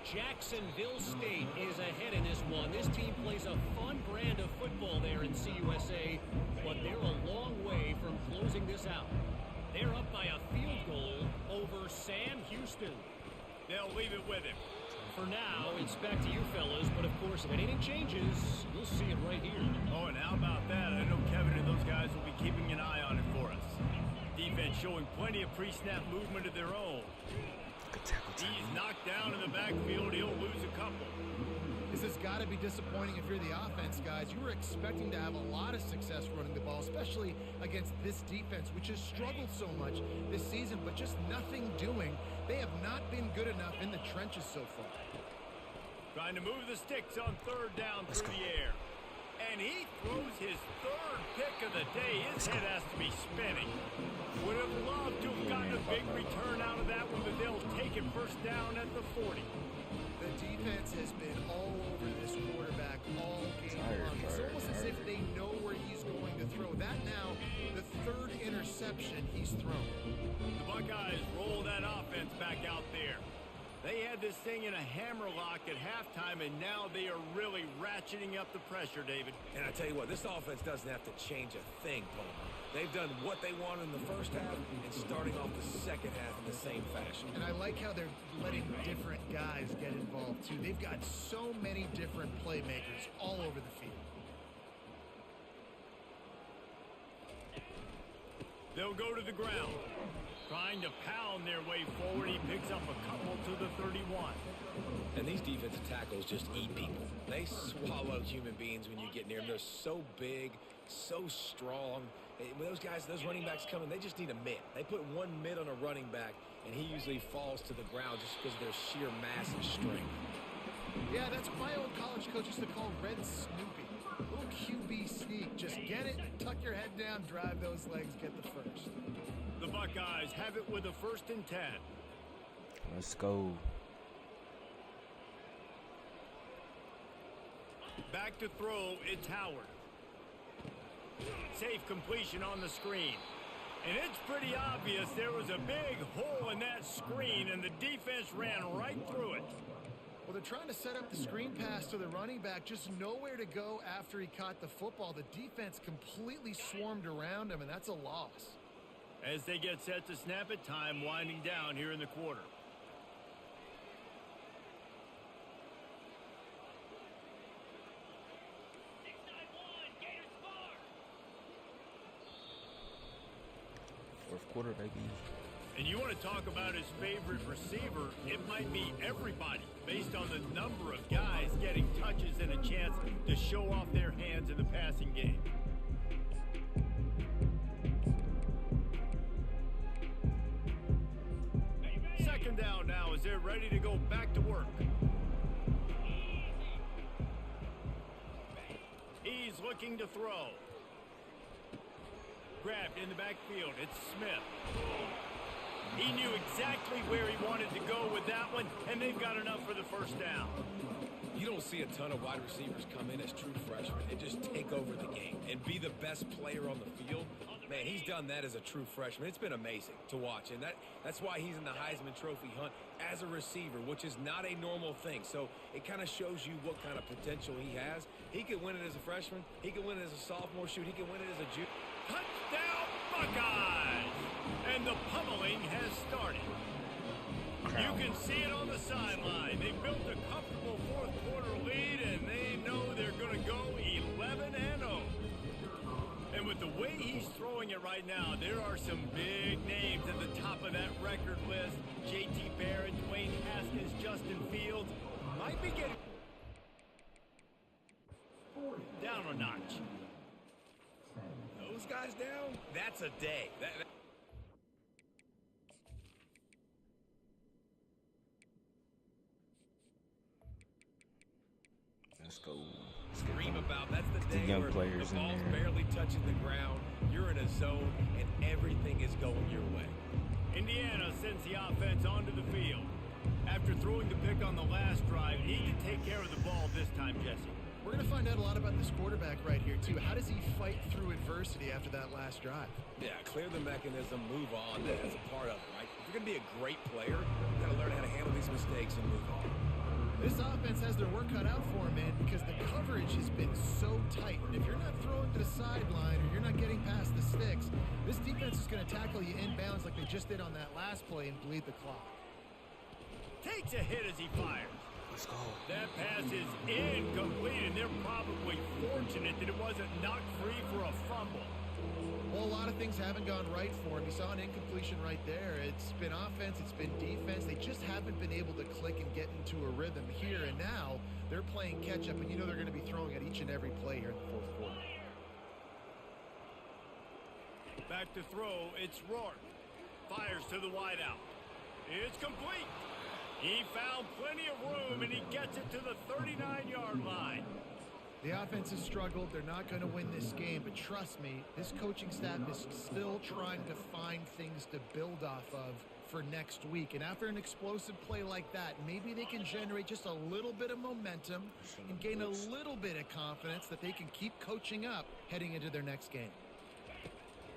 Jacksonville State is ahead in this one. This team plays a fun brand of football there in CUSA, but they're a long way from closing this out. They're up by a field goal over Sam Houston. They'll leave it with him. For now, it's back to you fellas, but of course, if anything changes, you'll see it right here. Oh, and how about that? I know Kevin and those guys will be keeping an eye on it for us. Defense showing plenty of pre-snap movement of their own. He's knocked down in the backfield. He'll lose a couple. This has got to be disappointing if you're the offense, guys. You were expecting to have a lot of success running the ball, especially against this defense, which has struggled so much this season, but just nothing doing. They have not been good enough in the trenches so far. Trying to move the sticks on third down through the air. And he throws his third pick of the day. His head has to be spinning. Would have loved to have gotten a big return out of that one, but they'll take it first down at the 40. The defense has been all over this quarterback all game long. It's almost as if they know where he's going to throw. That now, the third interception he's thrown. The Buckeyes roll that offense back out there. They had this thing in a hammerlock at halftime, and now they are really ratcheting up the pressure, David. And I tell you what, this offense doesn't have to change a thing, Palmer. They've done what they wanted in the first half and starting off the second half in the same fashion. And I like how they're letting different guys get involved, too. They've got so many different playmakers all over the field. They'll go to the ground. Trying to pound their way forward. He picks up a couple to the 31. And these defensive tackles just eat people. They swallow human beings when you get near them. They're so big, so strong. When those guys, those running backs come in, they just need a mitt. They put one mitt on a running back, and he usually falls to the ground just because of their sheer mass and strength. Yeah, that's what my old college coach used to call Red Snoopy. Little QB sneak. Just get it, tuck your head down, drive those legs, get the first. The Buckeyes have it with a 1st and 10. Let's go. Back to throw, it's Howard. Safe completion on the screen. And it's pretty obvious there was a big hole in that screen, and the defense ran right through it. Well, they're trying to set up the screen pass to the running back, just nowhere to go after he caught the football. The defense completely swarmed around him, and that's a loss. As they get set to snap it, time winding down here in the quarter. Fourth quarter, baby. And you want to talk about his favorite receiver, it might be everybody, based on the number of guys getting touches and a chance to show off their hands in the passing game. Second down now as they're ready to go back to work. He's looking to throw. Grabbed in the backfield. It's Smith. He knew exactly where he wanted to go with that one, and they've got enough for the first down. You don't see a ton of wide receivers come in as true freshmen and just take over the game and be the best player on the field. Man, he's done that as a true freshman. It's been amazing to watch, and that's why he's in the Heisman Trophy hunt as a receiver, which is not a normal thing. So it kind of shows you what kind of potential he has. He could win it as a freshman. He could win it as a sophomore. Shoot, he could win it as a junior. Touchdown, Buckeyes! And the pummeling has started. You can see it on the sideline. They built a comfortable fourth quarter lead, and they know they're going to go 11-0. And with the way he's throwing it right now, there are some big names at the top of that record list. J.T. Barrett, Dwayne Haskins, Justin Fields might be getting down a notch. Those guys down, that's a day. Let's go. Dream about. That's the day young where players the in ball's there. barely touching the ground. You're in a zone, and everything is going your way. Indiana sends the offense onto the field. After throwing the pick on the last drive, he can take care of the ball this time, Jesse. We're going to find out a lot about this quarterback right here, too. How does he fight through adversity after that last drive? Yeah, clear the mechanism, move on. That's a part of it, right? If you're going to be a great player, you got to learn how to handle these mistakes and move on. This offense has their work cut out for them, man, because the coverage has been so tight. And if you're not throwing to the sideline or you're not getting past the sticks, this defense is going to tackle you inbounds like they just did on that last play and bleed the clock. Takes a hit as he fires. Let's go. That pass is incomplete, and they're probably fortunate that it wasn't knocked free for a fumble. Well, a lot of things haven't gone right for him. You saw an incompletion right there. It's been offense, it's been defense. They just haven't been able to click and get into a rhythm here, and now they're playing catch-up, and you know they're going to be throwing at each and every play here in the fourth quarter. Back to throw, it's Rourke. Fires to the wideout. It's complete. He found plenty of room, and he gets it to the 39-yard line. The offense has struggled. They're not going to win this game, but trust me, this coaching staff is still trying to find things to build off of for next week. And after an explosive play like that, maybe they can generate just a little bit of momentum and gain a little bit of confidence that they can keep coaching up heading into their next game.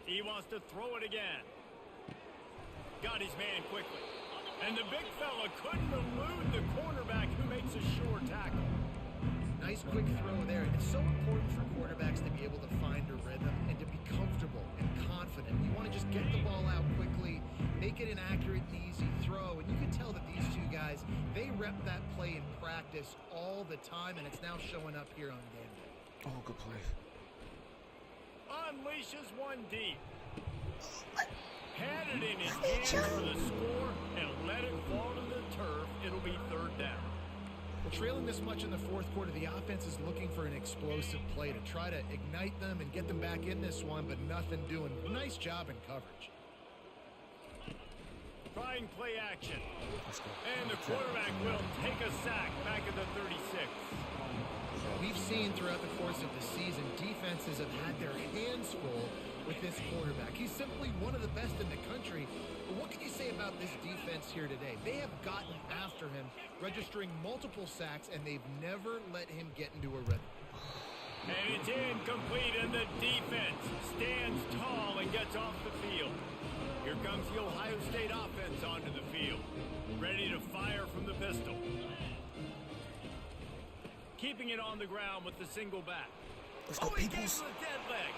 He wants to throw it again. Got his man quickly. And the big fella couldn't elude the cornerback who makes a sure tackle. Nice quick throw there. It's so important for quarterbacks to be able to find a rhythm and to be comfortable and confident. You want to just get the ball out quickly, make it an accurate and easy throw. And you can tell that these two guys, they rep that play in practice all the time, and it's now showing up here on game day. Oh, good play. Unleashes one deep. Had it in his hands for the score and let it fall to the turf. It'll be third down. Well, trailing this much in the fourth quarter, the offense is looking for an explosive play to try to ignite them and get them back in this one, but nothing doing. Nice job in coverage. Trying play action. Let's go. And the quarterback will take a sack back at the 36. We've seen throughout the course of the season, defenses have had their hands full with this quarterback. He's simply one of the best in the country. But what can you say about this defense here today? They have gotten after him, registering multiple sacks, and they've never let him get into a rhythm. And it's incomplete, and the defense stands tall and gets off the field. Here comes the Ohio State offense onto the field, ready to fire from the pistol. Keeping it on the ground with the single back. Let's go, he gave Peoples. him a dead leg.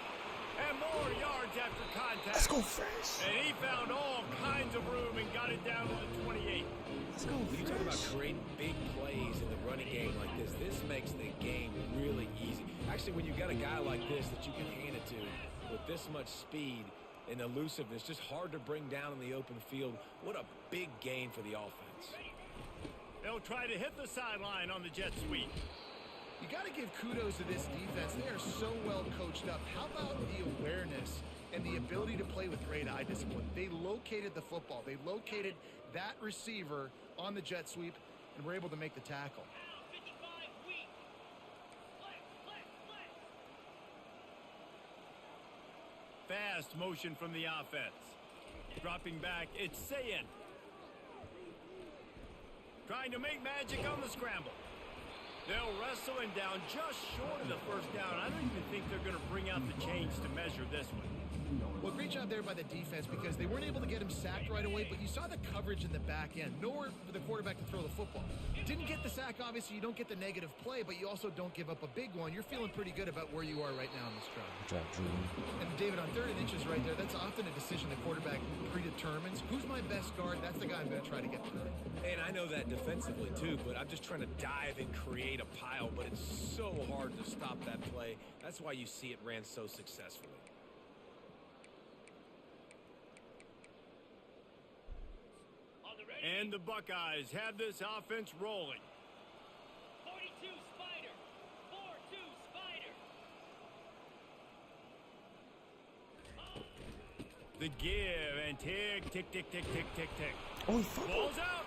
And more yards after contact. Let's go, Fresh. And he found all kinds of room and got it down to the 28. Let's go, When you talk about Fresh. creating big plays in the running game like this makes the game really easy. Actually, when you've got a guy like this that you can hand it to with this much speed and elusiveness, just hard to bring down in the open field, what a big gain for the offense. They'll try to hit the sideline on the jet sweep. You got to give kudos to this defense. They are so well coached up. How about the awareness and the ability to play with great eye discipline? They located the football. They located that receiver on the jet sweep and were able to make the tackle. Fast motion from the offense. Dropping back, it's Sayin. Trying to make magic on the scramble. They'll wrestle him down just short of the first down. I don't even think they're going to bring out the chains to measure this one. Well, great job there by the defense because they weren't able to get him sacked right away, but you saw the coverage in the back end. Nowhere for the quarterback to throw the football. Didn't get the sack, obviously. You don't get the negative play, but you also don't give up a big one. You're feeling pretty good about where you are right now in this drive. Good job, Drew. And David, on 3rd and inches right there, that's often a decision the quarterback predetermines. Who's my best guard? That's the guy I'm going to try to get through. And I know that defensively too, but I'm just trying to dive and create a pile, but it's so hard to stop that play. That's why you see it ran so successfully. And the Buckeyes have this offense rolling. 42 Spider. 4-2 Spider. The give and tick, tick, tick, tick, tick, tick, tick. Oh, he fumbled. Ball's out.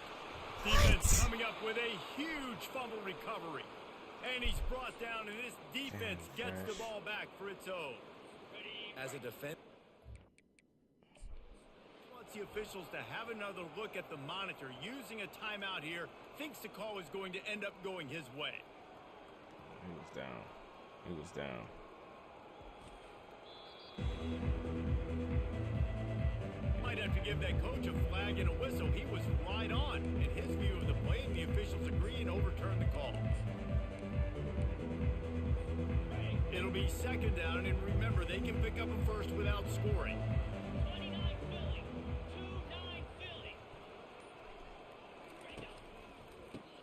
Defense coming up with a huge fumble recovery. And he's brought down, and this defense gets the ball back for its own. As a defense, The officials to have another look at the monitor using a timeout here. Thinks the call is going to end up going his way. He was down. He was down. Might have to give that coach a flag and a whistle. He was right on in his view of the play, and the officials agree and overturn the call. It'll be 2nd down, and remember, they can pick up a first without scoring.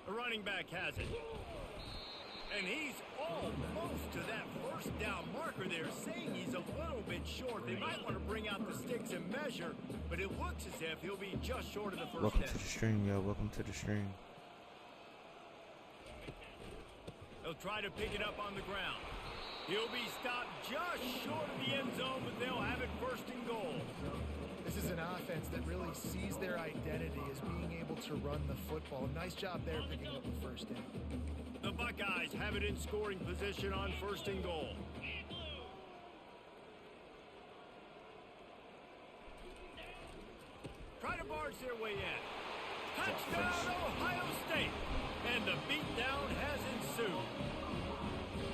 The running back has it. And he's almost to that first down marker there, saying he's a little bit short. They might want to bring out the sticks and measure, but it looks as if he'll be just short of the first Welcome down. to the stream, yo. Welcome to the stream. They'll try to pick it up on the ground. He'll be stopped just short of the end zone, but they'll have it 1st and goal. This is an offense that really sees their identity as being able to run the football. Nice job there picking up the 1st down. The Buckeyes have it in scoring position on 1st and goal. Try to barge their way in. Touchdown, Ohio State. And the beatdown has ensued.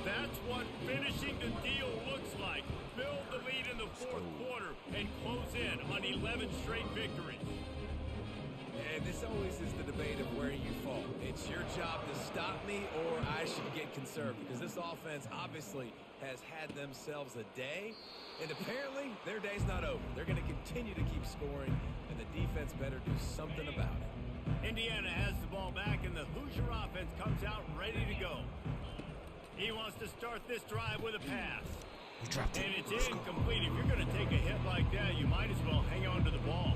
That's what finishing the deal looks like. Build the lead in the 4th quarter and close in on 11 straight victories. and this always is the debate of where you fall. It's your job to stop me or I should get conserved, because this offense obviously has had themselves a day, and apparently their day's not over. They're going to continue to keep scoring, and the defense better do something about it. Indiana has the ball back, and the Hoosier offense comes out ready to go. He wants to start this drive with a pass. And it's incomplete. If you're going to take a hit like that, you might as well hang on to the ball.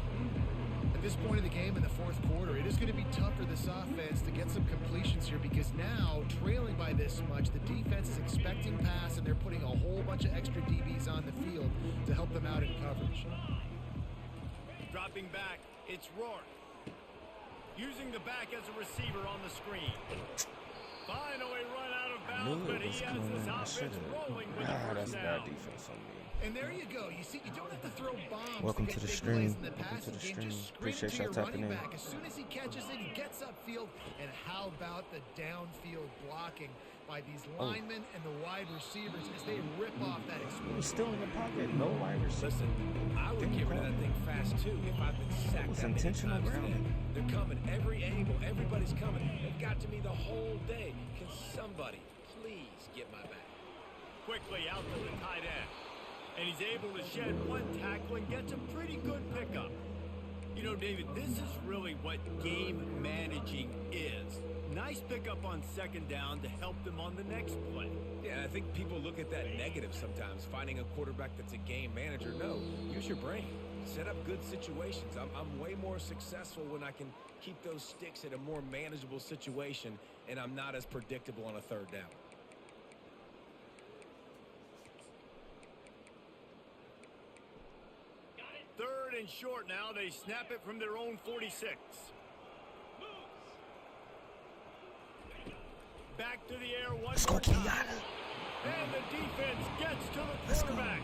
At this point of the game in the fourth quarter, it is going to be tough for this offense to get some completions here, because now, trailing by this much, the defense is expecting pass, and they're putting a whole bunch of extra DBs on the field to help them out in coverage. Dropping back, it's Rourke. Using the back as a receiver on the screen. Finally run out of bounds, but he has this offense rolling with the first down. Defense on me. And there you go. You see, you don't have to throw bombs. Welcome to the stream. Welcome to the Game. stream. Just screen Appreciate it to y'all your tapping running in. back. As soon as he catches it, he gets upfield. And how about the downfield blocking by these linemen and the wide receivers as they rip off that explosion. He's still in the pocket. No wide receiver. Listen, I would get rid of that thing fast, too, if I've been sacked was that many intentional times grounding. today. They're coming every angle. Everybody's coming. They've got to me the whole day. Can somebody please get my back? Quickly out to the tight end. And he's able to shed one tackle and gets a pretty good pickup. You know, David, this is really what game managing is. Nice pickup on second down to help them on the next play. Yeah, I think people look at that negative sometimes, finding a quarterback that's a game manager. No, use your brain. Set up good situations. I'm way more successful when I can keep those sticks at a more manageable situation, and I'm not as predictable on a third down. Third and short now. They snap it from their own 46. Back to the air one more time. And the defense gets to the quarterback.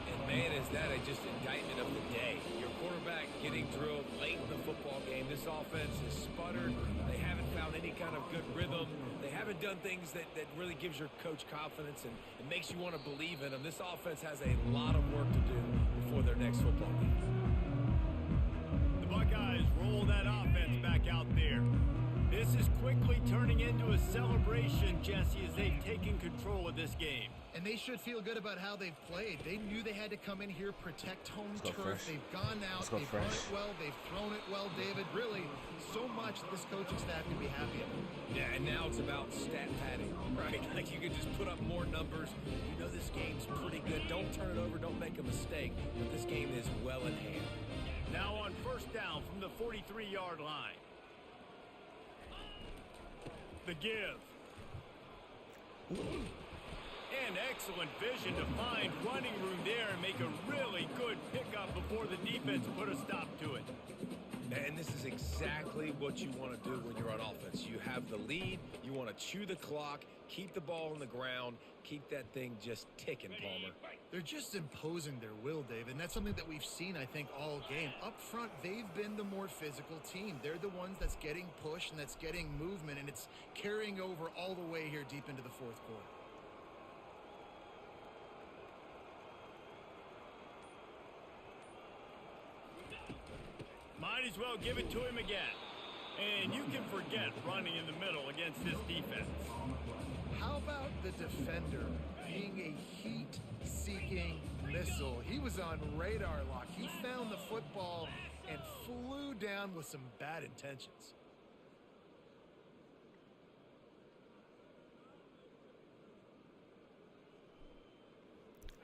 And man, is that just indictment of the day. Your quarterback getting drilled late in the football game. This offense has sputtered. They haven't found any kind of good rhythm. They haven't done things that really gives your coach confidence and it makes you want to believe in them. This offense has a lot of work to do before their next football game. The Buckeyes roll that offense back out there. This is quickly turning into a celebration, Jesse, as they've taken control of this game. And they should feel good about how they've played. They knew they had to come in here, protect home turf. Fresh. They've gone out, they've run it well, they've thrown it well, David. Really, so much that this coaching staff can be happy about. Yeah, and now it's about stat padding, right? Like you can just put up more numbers. You know this game's pretty good. Don't turn it over. Don't make a mistake. But this game is well in hand. Now on first down from the 43-yard line. The give. And excellent vision to find running room there and make a really good pickup before the defense put a stop to it. And this is exactly what you want to do when you're on offense. You have the lead. You want to chew the clock, keep the ball on the ground, keep that thing just ticking, Palmer. They're just imposing their will, David, and that's something that we've seen, I think, all game. Up front, they've been the more physical team. They're the ones that's getting pushed and that's getting movement, and it's carrying over all the way here deep into the fourth quarter. Might as well give it to him again. And you can forget running in the middle against this defense. How about the defender being a heat-seeking missile? He was on radar lock. He found the football and flew down with some bad intentions.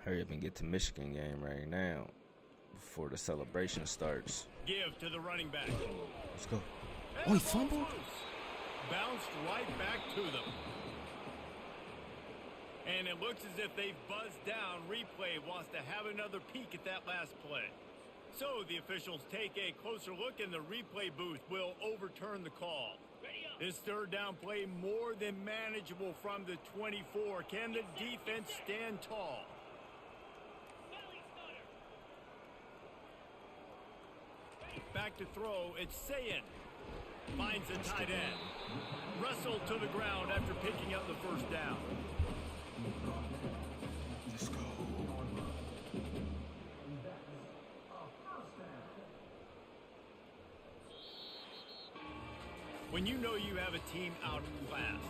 Hurry up and get to Michigan game right now before the celebration starts. Give to the running back. Let's go. And Oh, he fumbled? Bounced right back to them. And it looks as if they've buzzed down. Replay wants to have another peek at that last play. So the officials take a closer look and the replay booth will overturn the call. This third down play more than manageable from the 24. Can the defense stand tall? Back to throw. It's Sayin. Finds a tight end. Russell to the ground after picking up the first down. Let's go. When you know you have a team outclassed,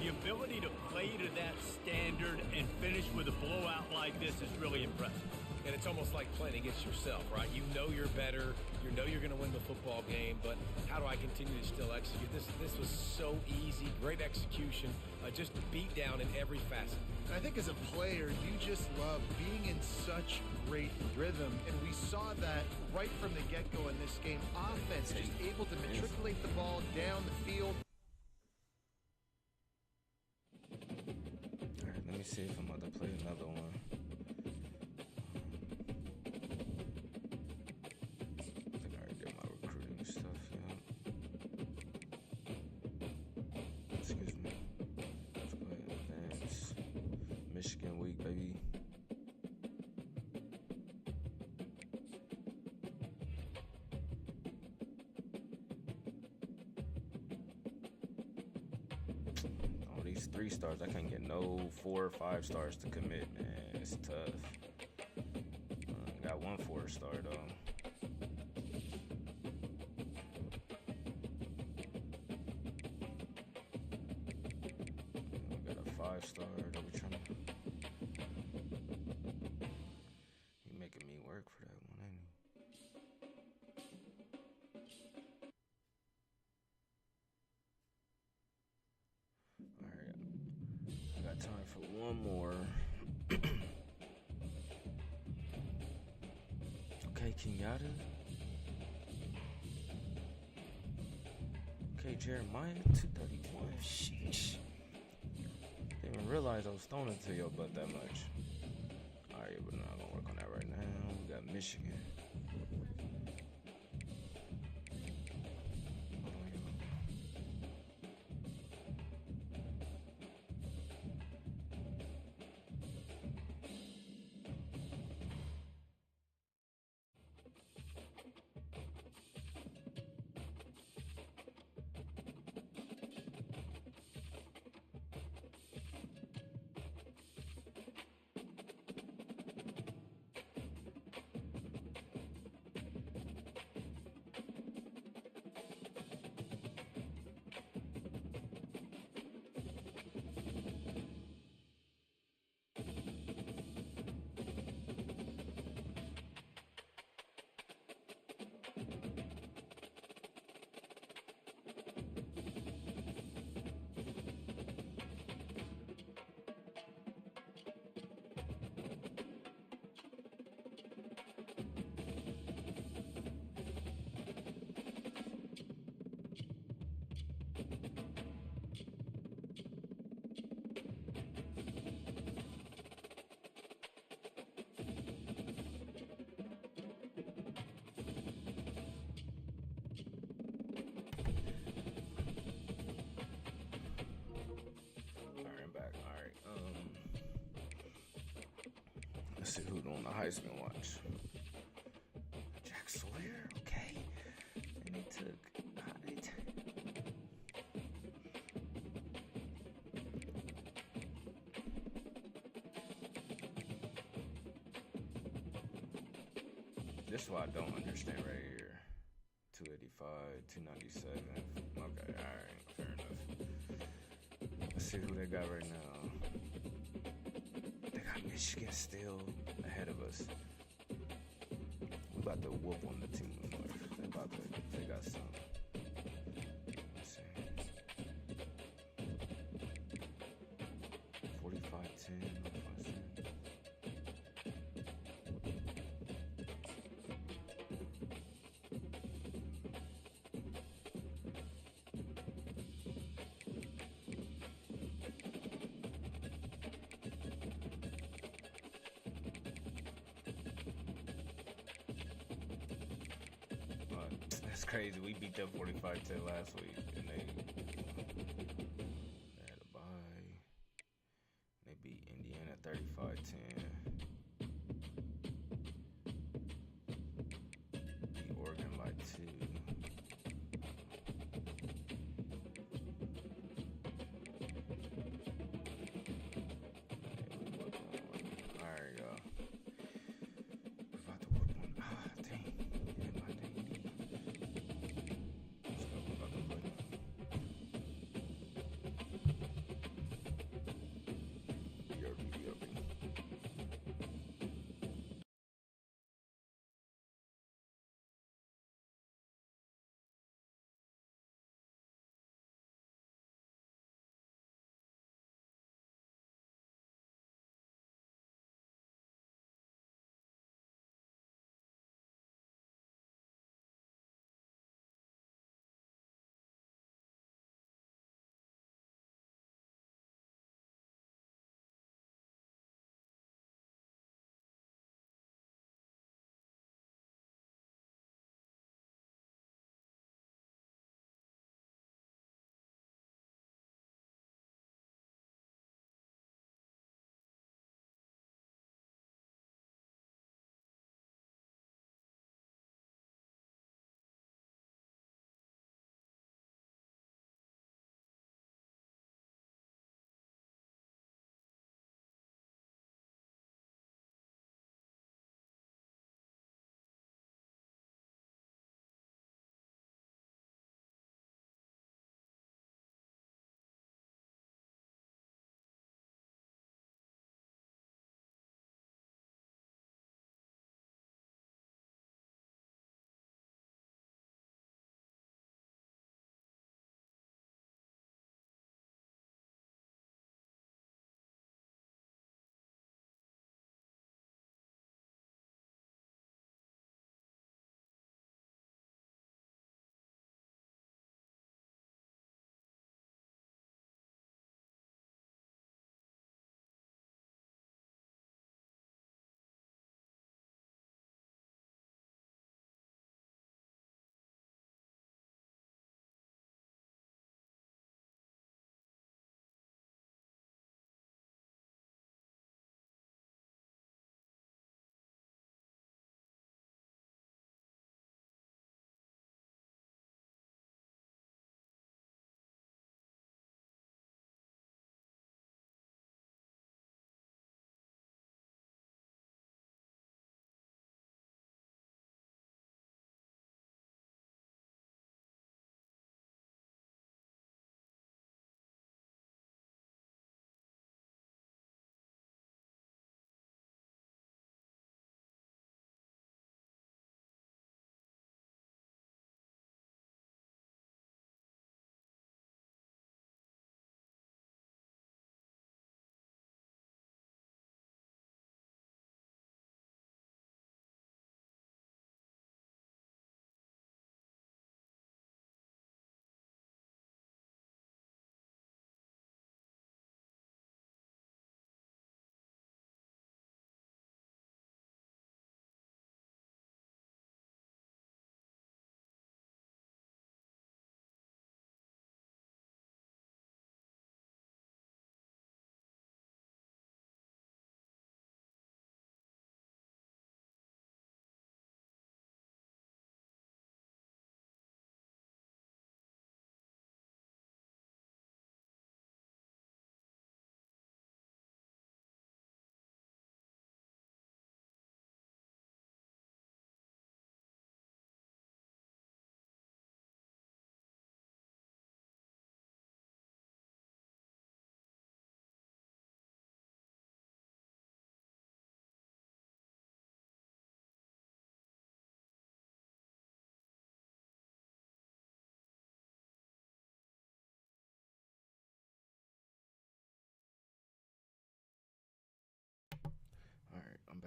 the ability to play to that standard and finish with a blowout like this is really impressive. And it's almost like playing against yourself, right? You know you're better. You know you're going to win the football game, but how do I continue to still execute? This was so easy, great execution, just beat down in every facet. And I think as a player, you just love being in such great rhythm, and we saw that right from the get-go in this game. Offense just able to matriculate the ball down the field. All right, let me see if I'm about to play another one. I think I already did my recruiting stuff, yeah. Excuse me. Let's go ahead and advance. Michigan week, baby. these 3 stars. I can't get no 4 or 5 stars to commit, man. It's tough. Got 1 4-star though. We got a 5-star that we trying to. He making me work for that one, ain't he? Alright. I got time for one more. Okay, Kenyatta. Okay, Jeremiah, 231. Sheesh. Didn't even realize I was throwing it to your butt that much. Alright, we're not gonna work on that right now. We got Michigan. Let's see who's on the Heisman watch. Jack Sawyer, okay. And they took. This is what I don't understand right here. 285, 297. Okay, alright, fair enough. Let's see who they got right now. They got Michigan still ahead of us. We about to whoop on the team north. They got some. Let's see. 45-10. That's crazy. We beat them 45-10 last week, and they had a bye. They beat Indiana 35-10. Beat Oregon by 2. Alright, y'all. We're about to work on. Dang. Hit my dang knee.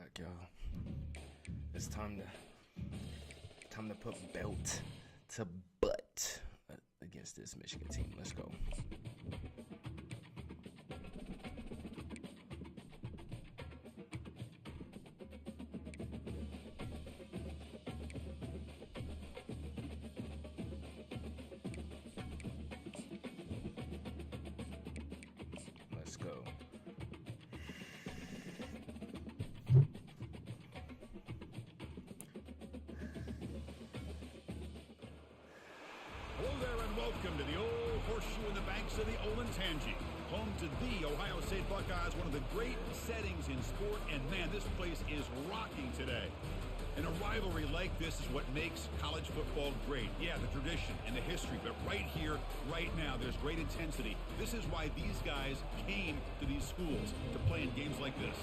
back, y'all. It's time to put belt to butt against this Michigan team. Let's go. Let's go. Hello there and welcome to the old horseshoe in the banks of the Olentangy. Home to the Ohio State Buckeyes, one of the great settings in sport. And man, this place is rocking today. And a rivalry like this is what makes college football great. Yeah, the tradition and the history, but right here, right now, there's great intensity. This is why these guys came to these schools to play in games like this.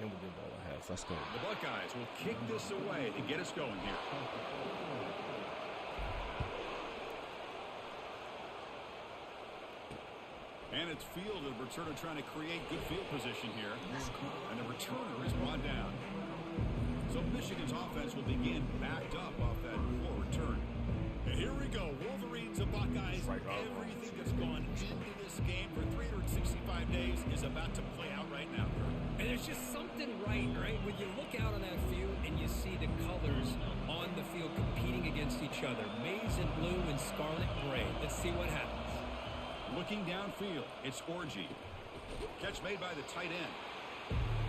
And we'll get ball a half. Let's go. The Buckeyes will kick this away to get us going here. And it's field, the returner trying to create good field position here. And the returner is brought down. So Michigan's offense will begin backed up off that poor return. And here we go. Wolverines and Buckeyes. Everything that's gone into this game for 365 days is about to play out right now. And there's just something right? When you look out on that field and you see the colors on the field competing against each other. Maize and blue and scarlet gray. Let's see what happens. Looking downfield, it's Orgy. Catch made by the tight end.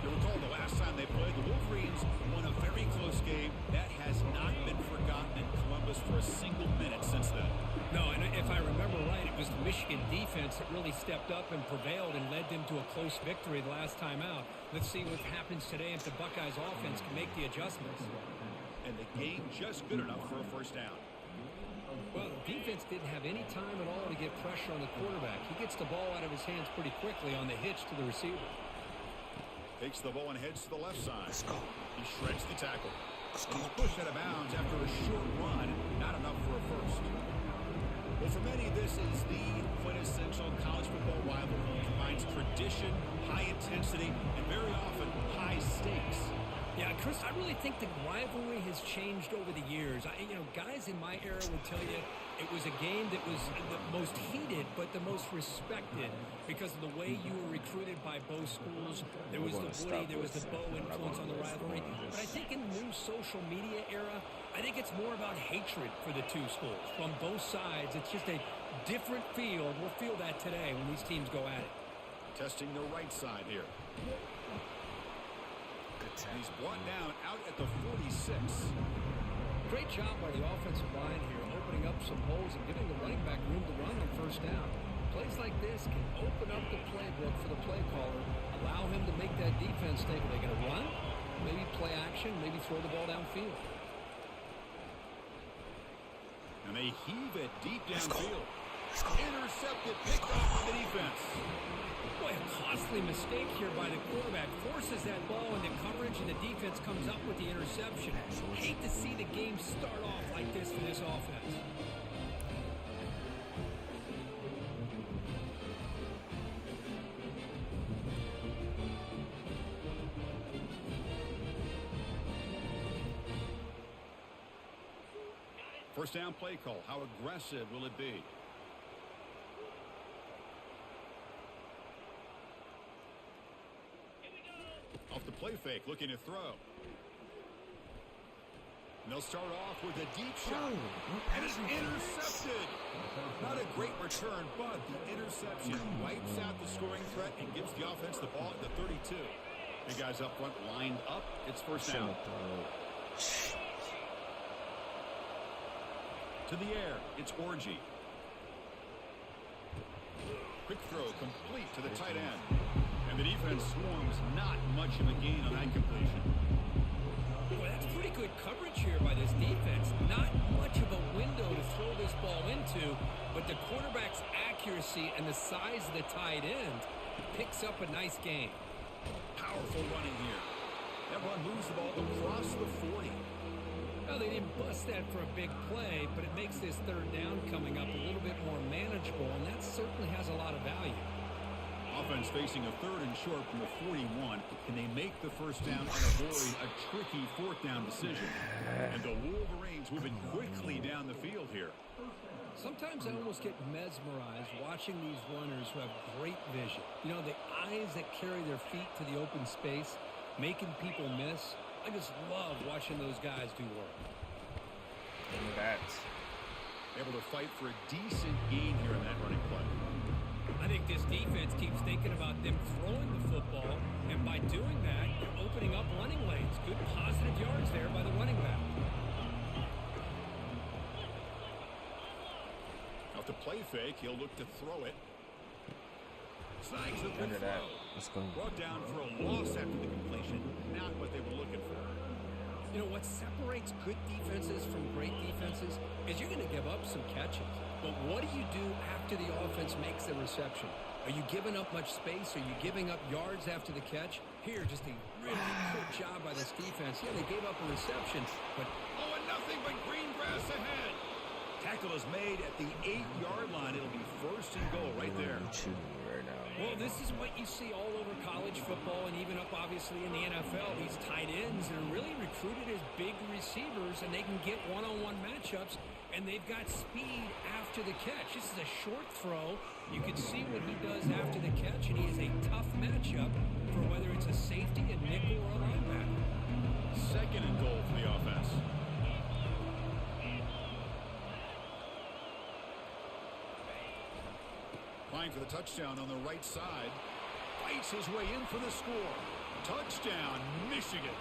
You'll recall the last time they played, the Wolverines won a very close game. That has not been forgotten in Columbus for a single minute since then. No, and if I remember right, it was the Michigan defense that really stepped up and prevailed and led them to a close victory the last time out. Let's see what happens today if the Buckeyes offense can make the adjustments. And the game just good enough for a first down. Well, the defense didn't have any time at all to get pressure on the quarterback. He gets the ball out of his hands pretty quickly on the hitch to the receiver. Takes the ball and heads to the left side. He shreds the tackle. He's pushed out of bounds after a short run. Not enough for a first. Well, for many, this is the quintessential college football rivalry. It combines tradition, high intensity, and very often high stakes. Yeah, Chris, I really think the rivalry has changed over the years. Guys in my era would tell you it was a game that was the most heated but the most respected because of the way you were recruited by both schools. There was the Woody, there was the Bo influence on the rivalry. But I think in the new social media era, I think it's more about hatred for the two schools. From both sides, it's just a different field. We'll feel that today when these teams go at it. Testing the right side here. He's brought down out at the 46. Great job by the offensive line here, opening up some holes and giving the running back room to run on first down. Plays like this can open up the playbook for the play caller, allow him to make that defense think, are they going to run? Maybe play action, maybe throw the ball downfield. And they heave it deep downfield. Intercepted, picked off by the defense. Boy, a costly mistake here by the quarterback. Forces that ball into coverage, and the defense comes up with the interception. Hate to see the game start off like this for this offense. First down play call. How aggressive will it be? Off the play fake, looking to throw. And they'll start off with a deep shot. And it's intercepted. Not a great return, but the interception wipes out the scoring threat and gives the offense the ball at the 32. The guys up front lined up. It's first down. To the air, it's Orgy. Quick throw complete to the tight end. And the defense swarms, not much of a gain on that completion. Boy, that's pretty good coverage here by this defense. Not much of a window to throw this ball into, but the quarterback's accuracy and the size of the tight end picks up a nice gain. Powerful running here. That run moves the ball across the 40. Well, they didn't bust that for a big play, but it makes this third down coming up a little bit more manageable, and that certainly has a lot of value. Offense facing a 3rd and short from the 41. Can they make the first down and avoid a tricky 4th down decision? And the Wolverines moving quickly down the field here. Sometimes I almost get mesmerized watching these runners who have great vision. You know, the eyes that carry their feet to the open space, making people miss. I just love watching those guys do work. And that. Able to fight for a decent gain here in that running play. I think this defense keeps thinking about them throwing the football, and by doing that, they're opening up running lanes. Good positive yards there by the running back. Off the play fake, he'll look to throw it. Snags the throw. Let's go. Brought down for a loss after the completion. Not what they were looking for. You know, what separates good defenses from great defenses is you're going to give up some catches. But what do you do after the offense makes the reception? Are you giving up much space? Are you giving up yards after the catch? Here, just a really quick job by this defense. Yeah, they gave up a reception, but... Oh, and nothing but green grass ahead. Tackle is made at the 8-yard line. It'll be 1st and goal right there. Right now. Well, this is what you see all over college football and even up, obviously, in the NFL. These tight ends are really recruited as big receivers, and they can get one-on-one matchups, and they've got speed after the catch. This is a short throw. You can see what he does after the catch, and he is a tough matchup for whether it's a safety, a nickel, or a linebacker. 2nd and goal for the offense. Applying for the touchdown on the right side. Fights his way in for the score. Touchdown, Michigan.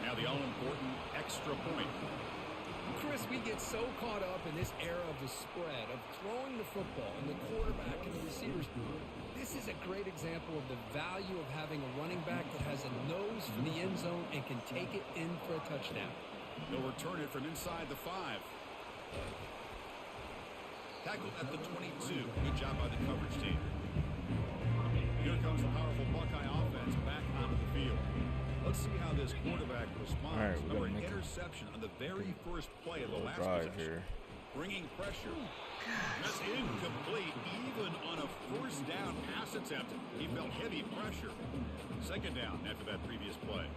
Now the all-important extra point. Chris, we get so caught up in this era of the spread, of throwing the football and the quarterback and the receivers. This is a great example of the value of having a running back that has a nose for the end zone and can take it in for a touchdown. They'll return it from inside the 5. Tackled at the 22. Good job by the coverage team. Here comes the powerful Buckeye offense back onto the field. Let's see how this quarterback responds. Right, Remember, an interception on the very first play of the last possession. Bringing pressure. That's incomplete. Even on a 1st down pass attempt, he felt heavy pressure. 2nd down after that previous play.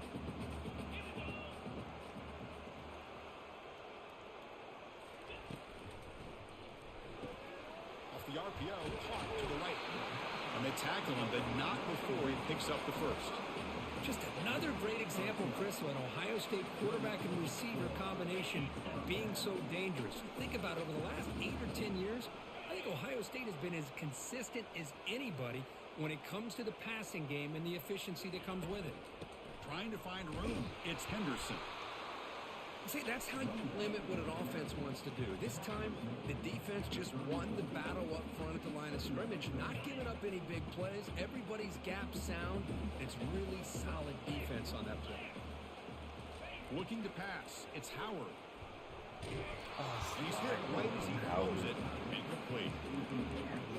The RPO caught to the right. And they tackle him, but not before he picks up the 1st. Just another great example, Chris, of an Ohio State quarterback and receiver combination being so dangerous. Think about it, over the last 8 or 10 years, I think Ohio State has been as consistent as anybody when it comes to the passing game and the efficiency that comes with it. Trying to find room. It's Henderson. See, that's how you limit what an offense wants to do. This time, the defense just won the battle up front at the line of scrimmage, not giving up any big plays. Everybody's gap sound. It's really solid defense on that play. Looking to pass. It's Howard. And he's hit right as he throws it. Incomplete.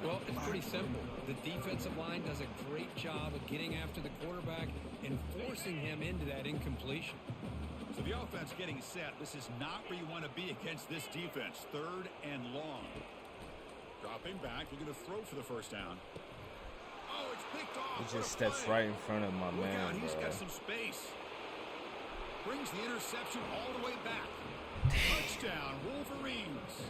Well, it's pretty simple. The defensive line does a great job of getting after the quarterback and forcing him into that incompletion. So the offense getting set. This is not where you want to be against this defense. 3rd and long. Dropping back. Looking to throw for the 1st down. Oh, it's picked off. He just steps right in front of my Look out, man, he's bro. got some space. Brings the interception all the way back. Touchdown, Wolverines.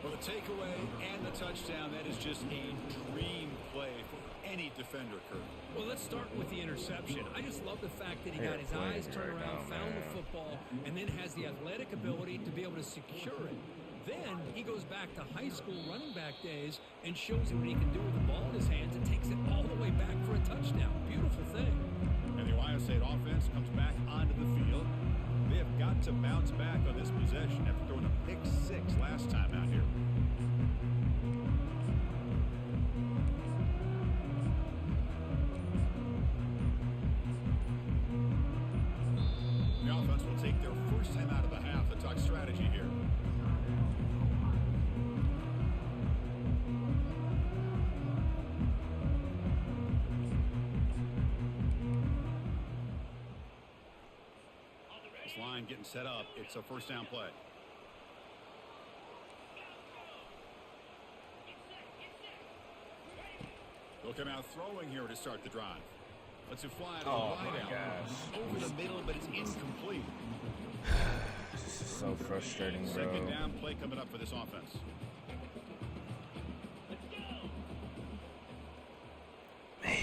Well, the takeaway and the touchdown, that is just a dream play for any defender, Kurt. Well, let's start with the interception. I just love the fact that he got his eyes turned around, found the football, and then has the athletic ability to be able to secure it. Then he goes back to high school running back days and shows him what he can do with the ball in his hands and takes it all the way back for a touchdown. Beautiful thing. And the Ohio State offense comes back onto the field. They have got to bounce back on this possession after throwing a pick 6 last time out here. The offense will take their first time out of the half. The tuck strategy here. line getting set up. It's a first down play. They'll come out throwing here to start the drive. Let's it fly to the wide out. Over the middle, but it's incomplete. This is so frustrating, bro. Second down play coming up for this offense. Man.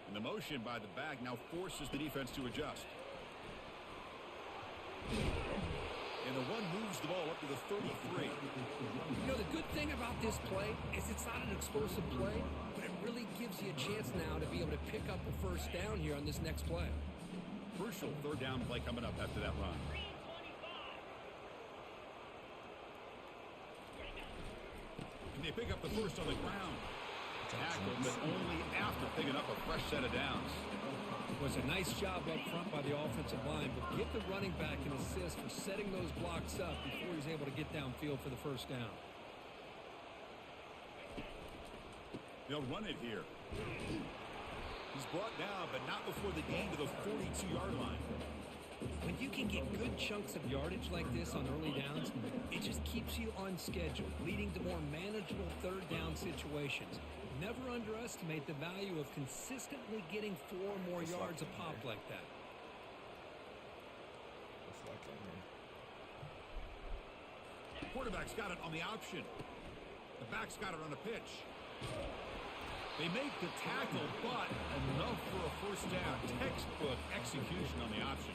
And the motion by the back now forces the defense to adjust. And the run moves the ball up to the 33. You know, the good thing about this play is it's not an explosive play, but it really gives you a chance now to be able to pick up a first down here on this next play. Crucial third down play coming up after that run. And they pick up the first on the ground. Tackled, but only after picking up a fresh set of downs. It was a nice job up front by the offensive line, but give the running back an assist for setting those blocks up before he's able to get downfield for the first down. They'll run it here. He's brought down, but not before the gain to the 42-yard line. When you can get good chunks of yardage like this on early downs, it just keeps you on schedule, leading to more manageable third down situations. Never underestimate the value of consistently getting 4 or more yards a pop like that. Quarterback's got it on the option. The back's got it on the pitch. They make the tackle, but enough for a first down. Textbook execution on the option.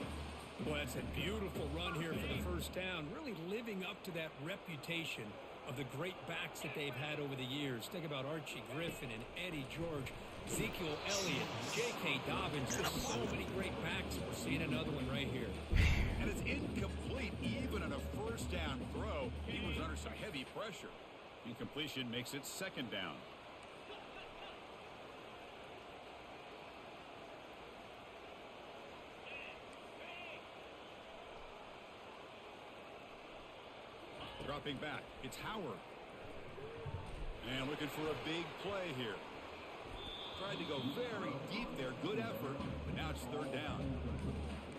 Boy, that's a beautiful run here for the first down, really living up to that reputation of the great backs that they've had over the years. Think about Archie Griffin and Eddie George, Ezekiel Elliott, J.K. Dobbins. Just so many great backs. We're seeing another one right here. And it's incomplete even on a first down throw. He was under some heavy pressure. Incompletion makes it second down. Dropping back, it's Howard. And looking for a big play here. Tried to go very deep there, good effort, but now it's third down.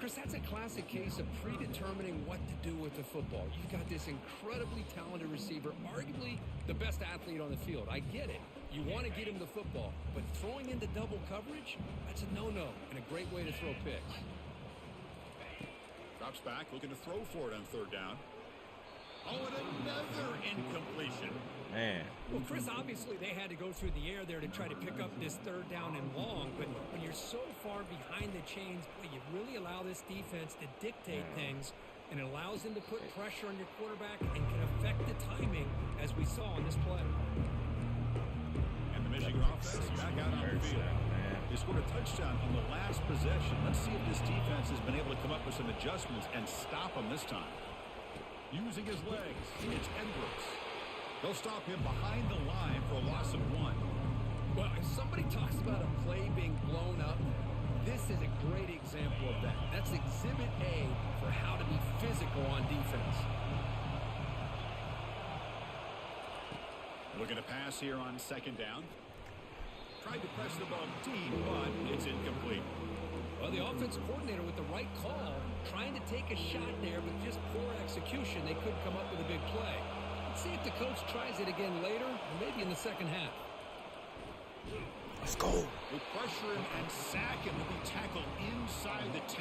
Chris, that's a classic case of predetermining what to do with the football. You've got this incredibly talented receiver, arguably the best athlete on the field. I get it. You want to get him the football, but throwing into double coverage, that's a no-no and a great way to throw picks. Drops back, looking to throw for it on third down. Oh, and another incompletion. Man. Well, Chris, obviously they had to go through the air there to try to pick up this third down and long, but when you're so far behind the chains, boy, you really allow this defense to dictate things, and it allows them to put pressure on your quarterback and can affect the timing, as we saw on this play. And the Michigan offense back out on the field. They scored a touchdown on the last possession. Let's see if this defense has been able to come up with some adjustments and stop them this time. Using his legs, it's Edwards. They'll stop him behind the line for a loss of 1. Well, if somebody talks about a play being blown up, this is a great example of that. That's Exhibit A for how to be physical on defense. Looking to pass here on second down. Tried to press the ball deep, but it's incomplete. Well, the offense coordinator with the right call, trying to take a shot there, but just poor execution. They could come up with a big play. Let's see if the coach tries it again later, or maybe in the second half. Let's go. They pressure him and sack him to be tackled inside the 10.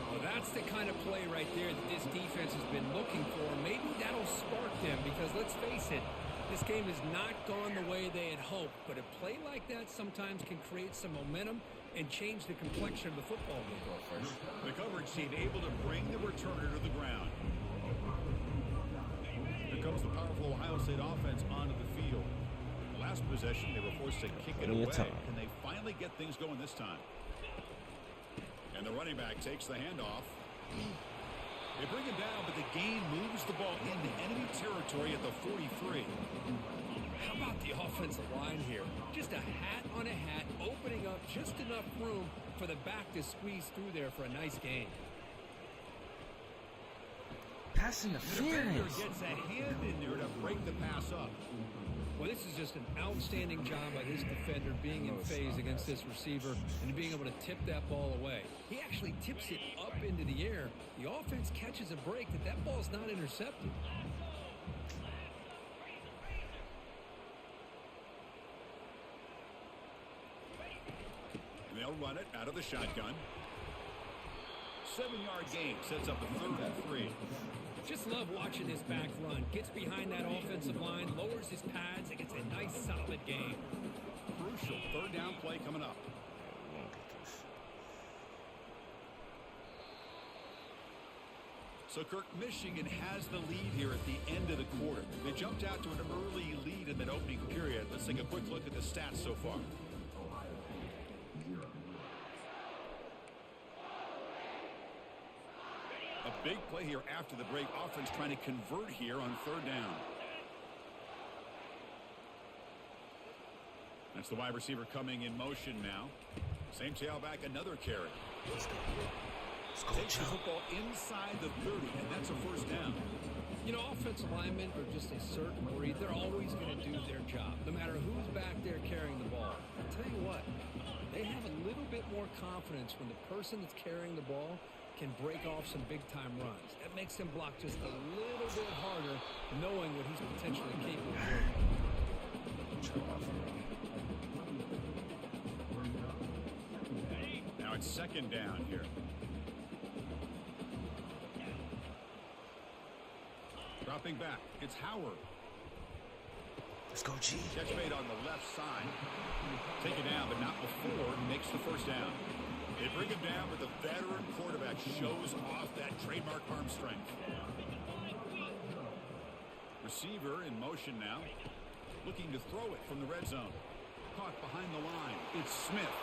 Well, that's the kind of play right there that this defense has been looking for. Maybe that'll spark them because, let's face it, this game has not gone the way they had hoped. But a play like that sometimes can create some momentum and change the complexion of the football game. The coverage team able to bring the returner to the ground. Here comes the powerful Ohio State offense onto the field. Last possession, they were forced to kick it away. And they finally get things going this time. And the running back takes the handoff. They bring him down, but the gain moves the ball into enemy territory at the 43. How about the offensive line here? Just a hat on a hat, opening up just enough room for the back to squeeze through there for a nice gain. pass The defender interference. gets a hand in there to break the pass up. Well, this is just an outstanding job by this defender being in phase against this receiver and being able to tip that ball away. He actually tips it up into the air. The offense catches a break that ball's not intercepted. And they'll run it out of the shotgun. 7-yard gain sets up a 3rd and 3. Just love watching this back run. Gets behind that offensive line, lowers his pads, and gets a nice solid gain. Crucial 3rd down play coming up. We won't get this. So, Kirk, Michigan has the lead here at the end of the quarter. They jumped out to an early lead in that opening period. Let's take a quick look at the stats so far. A big play here after the break. Offense trying to convert here on 3rd down. That's the wide receiver coming in motion now. Same tailback, another carry. Let's go. Let's go, Takes the football inside the 30, and that's a 1st down. You know, offensive linemen are just a certain breed. They're always going to do their job, no matter who's back there carrying the ball. I'll tell you what, they have a little bit more confidence when the person that's carrying the ball can break off some big-time runs. That makes him block just a little bit harder, knowing what he's potentially capable of. Now it's 2nd down here. Dropping back, it's Howard. Let's go, G. Catch made on the left side. Take it down, but not before he makes the 1st down. They bring him down, but the veteran quarterback shows off that trademark arm strength. Receiver in motion now, looking to throw it from the red zone. Caught behind the line. It's Smith.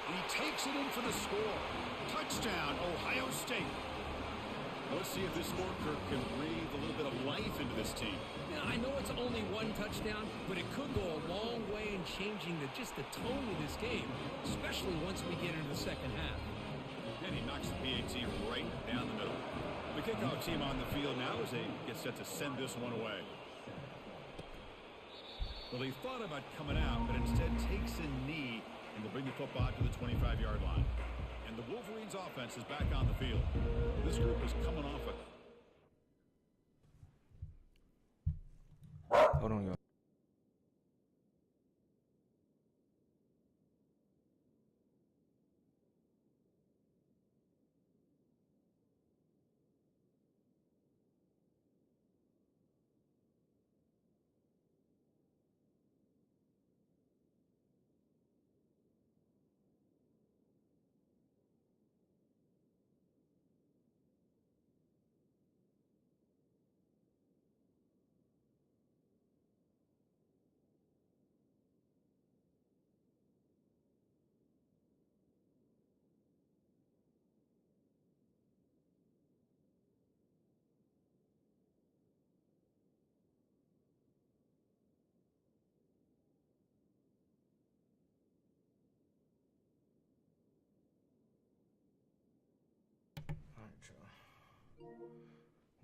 And he takes it in for the score. Touchdown, Ohio State. Let's see if this score, Kirk, can breathe a little bit of life into this team. Yeah, I know it's only 1 touchdown, but it could go a long way in changing just the tone of this game, especially once we get into the second half. And he knocks the PAT right down the middle. The kickoff team on the field now as they get set to send this one away. Well, he thought about coming out, but instead takes a knee and will bring the football to the 25-yard line. And the Wolverines offense is back on the field. This group is coming off a... Hold on, y'all.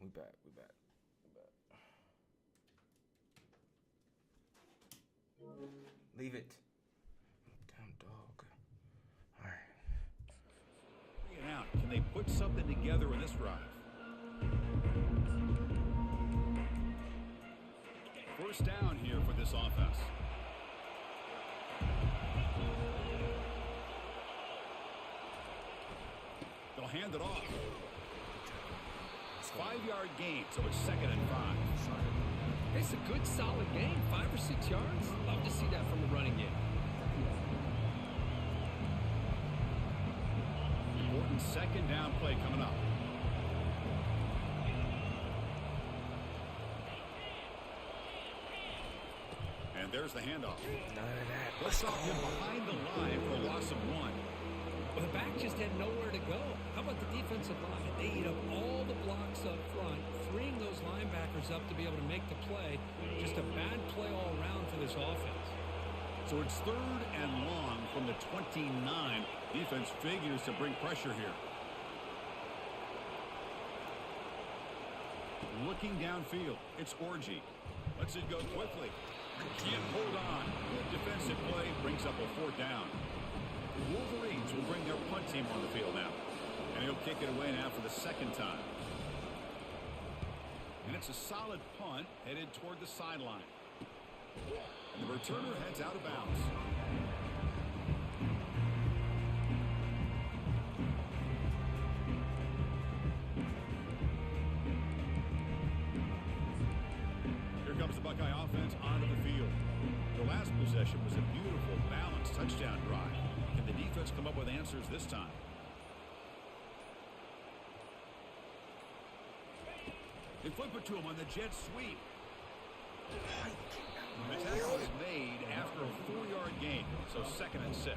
We back. Leave it. Damn dog. All right. Bring it out. Can they put something together in this drive? 1st down here for this offense. They'll hand it off. 5-yard gain, so it's 2nd and 5. It's a good, solid game. 5 or 6 yards. Love to see that from the running game. Important 2nd down play coming up. And there's the handoff. None of that. Let's stop him behind the line for a loss of 1. Well, the back just had nowhere to go. How about the defensive line? They eat up all the blocks up front, freeing those linebackers up to be able to make the play. Just a bad play all around for this offense. So it's 3rd and long from the 29. Defense figures to bring pressure here. looking downfield. It's Orgy. Lets it go quickly. Can't hold on. Good defensive play. Brings up a 4th down. The Wolverines will bring their punt team on the field now. And he'll kick it away now for the 2nd time. And it's a solid punt headed toward the sideline. And the returner heads out of bounds. Here comes the Buckeye offense onto the field. The last possession was a beautiful, balanced touchdown drive. Can the defense come up with answers this time? They flip it to him on the jet sweep. The tackle is made after a 4-yard gain, so 2nd and 6.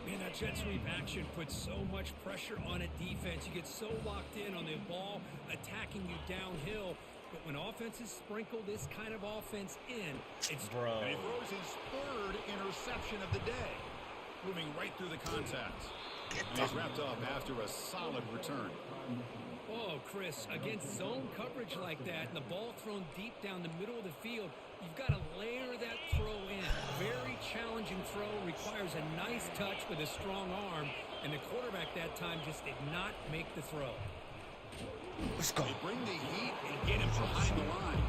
Man, that jet sweep action puts so much pressure on a defense. You get so locked in on the ball attacking you downhill. But when offense is sprinkled this kind of offense in, it's... And he throws his 3rd interception of the day, moving right through the contacts. And he's wrapped up after a solid return. Oh, Chris, against zone coverage like that and the ball thrown deep down the middle of the field, you've got to layer that throw in. Very challenging throw, requires a nice touch with a strong arm, and the quarterback that time just did not make the throw. Let's go. They bring the heat and get him behind the line.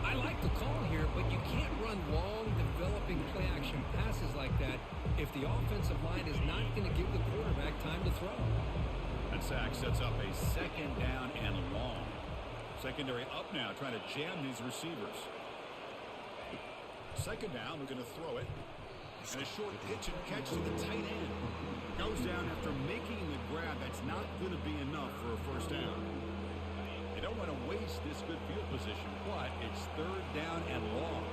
I like the call here, but you can't run long, developing play-action passes like that if the offensive line is not going to give the quarterback time to throw. That sack sets up a 2nd down and long. Secondary up now, trying to jam these receivers. 2nd down, we're going to throw it. And a short pitch and catch to the tight end. Goes down after making the grab. That's not going to be enough for a 1st down. They don't want to waste this good field position, but it's 3rd down and long.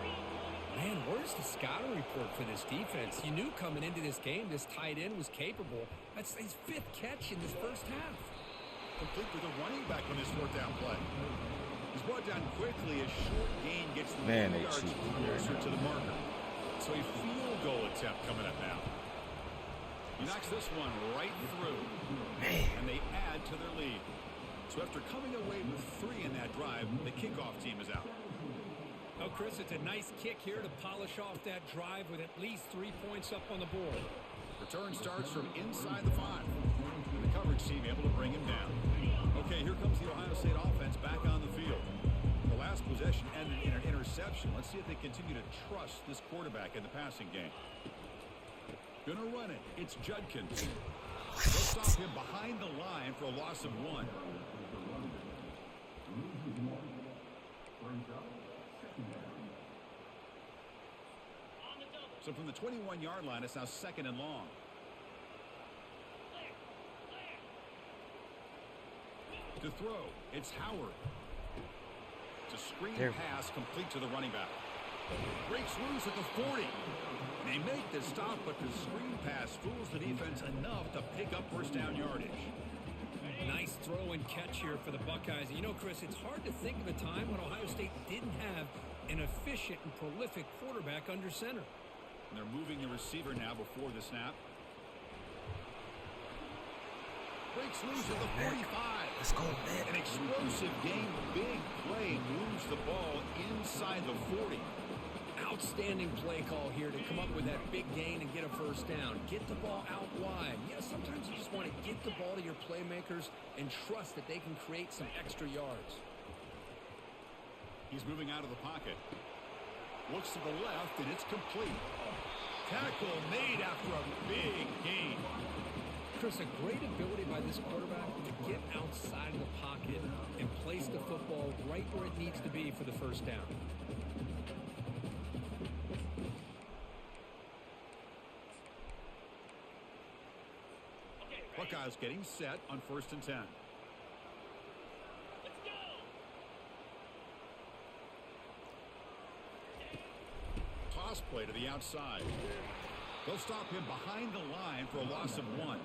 Man, where's the scouting report for this defense? You knew coming into this game this tight end was capable. That's his 5th catch in this 1st half. Complete with a running back on this 4th down play. He's brought down quickly as short gain gets the 2 yards closer to the marker. So a field goal attempt coming up now. He knocks this one right through. And they add to their lead. So after coming away with 3 in that drive, the kickoff team is out. Oh, Chris, it's a nice kick here to polish off that drive with at least 3 points up on the board. Return starts from inside the 5. And the coverage team able to bring him down. Okay, here comes the Ohio State offense back on the field. The last possession ended in an interception. Let's see if they continue to trust this quarterback in the passing game. Gonna run it. It's Judkins. They'll stop him behind the line for a loss of 1. So from the 21-yard line, it's now 2nd and long. To throw, it's Howard. It's a screen pass complete to the running back. Breaks loose at the 40. They make the stop, but the screen pass fools the defense enough to pick up 1st down yardage. Nice throw and catch here for the Buckeyes. You know, Chris, it's hard to think of a time when Ohio State didn't have an efficient and prolific quarterback under center. And they're moving the receiver now before the snap. Breaks loose at the 45. Let's go, man. An explosive game, big play, moves the ball inside the 40. Outstanding play call here to come up with that big gain and get a 1st down. Get the ball out wide. Yeah, sometimes you just want to get the ball to your playmakers and trust that they can create some extra yards. He's moving out of the pocket. Looks to the left, and it's complete. Tackle made after a big gain. Chris, a great ability by this quarterback to get outside of the pocket and place the football right where it needs to be for the 1st down. Buckeyes getting set on 1st and 10. Toss play to the outside. They'll stop him behind the line for a loss of 1.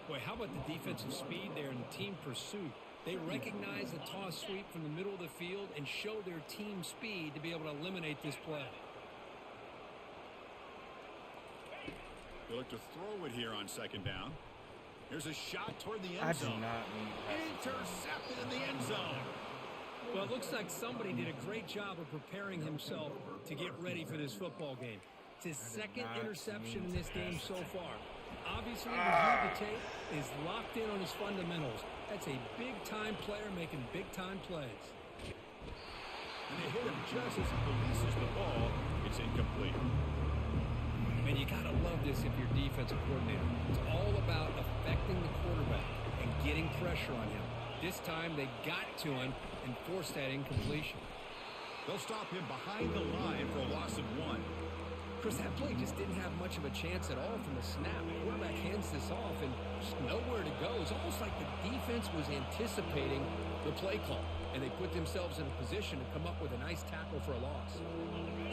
Boy, how about the defensive speed there and the team pursuit? They recognize the toss sweep from the middle of the field and show their team speed to be able to eliminate this play. They look to throw it here on 2nd down. Here's a shot toward the end zone. I do not mean Intercepted in the end zone. Well, it looks like somebody did a great job of preparing himself to get ready for this football game. It's his second interception in this game so far. Obviously, reviewed the tape, is locked in on his fundamentals. That's a big-time player making big-time plays. And they hit him just as he releases the ball. It's incomplete. And you got to love this if you're defensive coordinator. It's all about affecting the quarterback and getting pressure on him. This time, they got to him and forced that incompletion. They'll stop him behind the line for a loss of 1. Chris, that play just didn't have much of a chance at all from the snap. The quarterback hands this off and just nowhere to go. It's almost like the defense was anticipating the play call, and they put themselves in a position to come up with a nice tackle for a loss.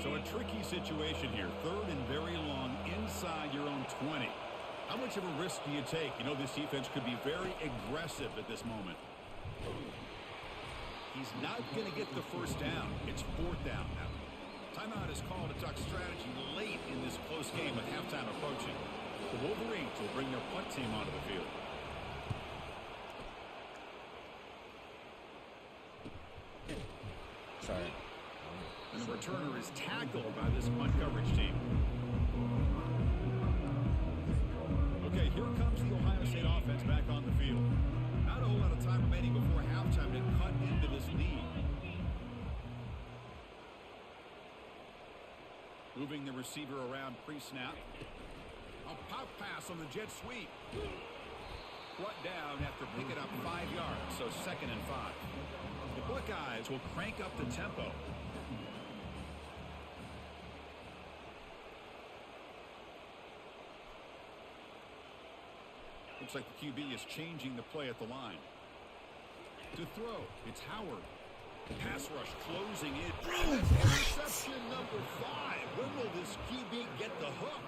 So a tricky situation here. 3rd and very long inside your own 20. How much of a risk do you take? You know this defense could be very aggressive at this moment. He's not going to get the first down. It's 4th down now. Timeout is called to talk strategy late in this close game with halftime approaching. The Wolverines will bring their punt team onto the field. Sorry. And the returner is tackled by this punt coverage team. Okay, here comes the Ohio State offense back on the field. Not a whole lot of time remaining before halftime to cut into this lead. Moving the receiver around pre-snap. A pop pass on the jet sweep. Brought down after picking up 5 yards, so 2nd and 5. The Buckeyes will crank up the tempo. Looks like the QB is changing the play at the line. To throw, it's Howard. Pass rush closing in. Interception number 5. When will this QB get the hook?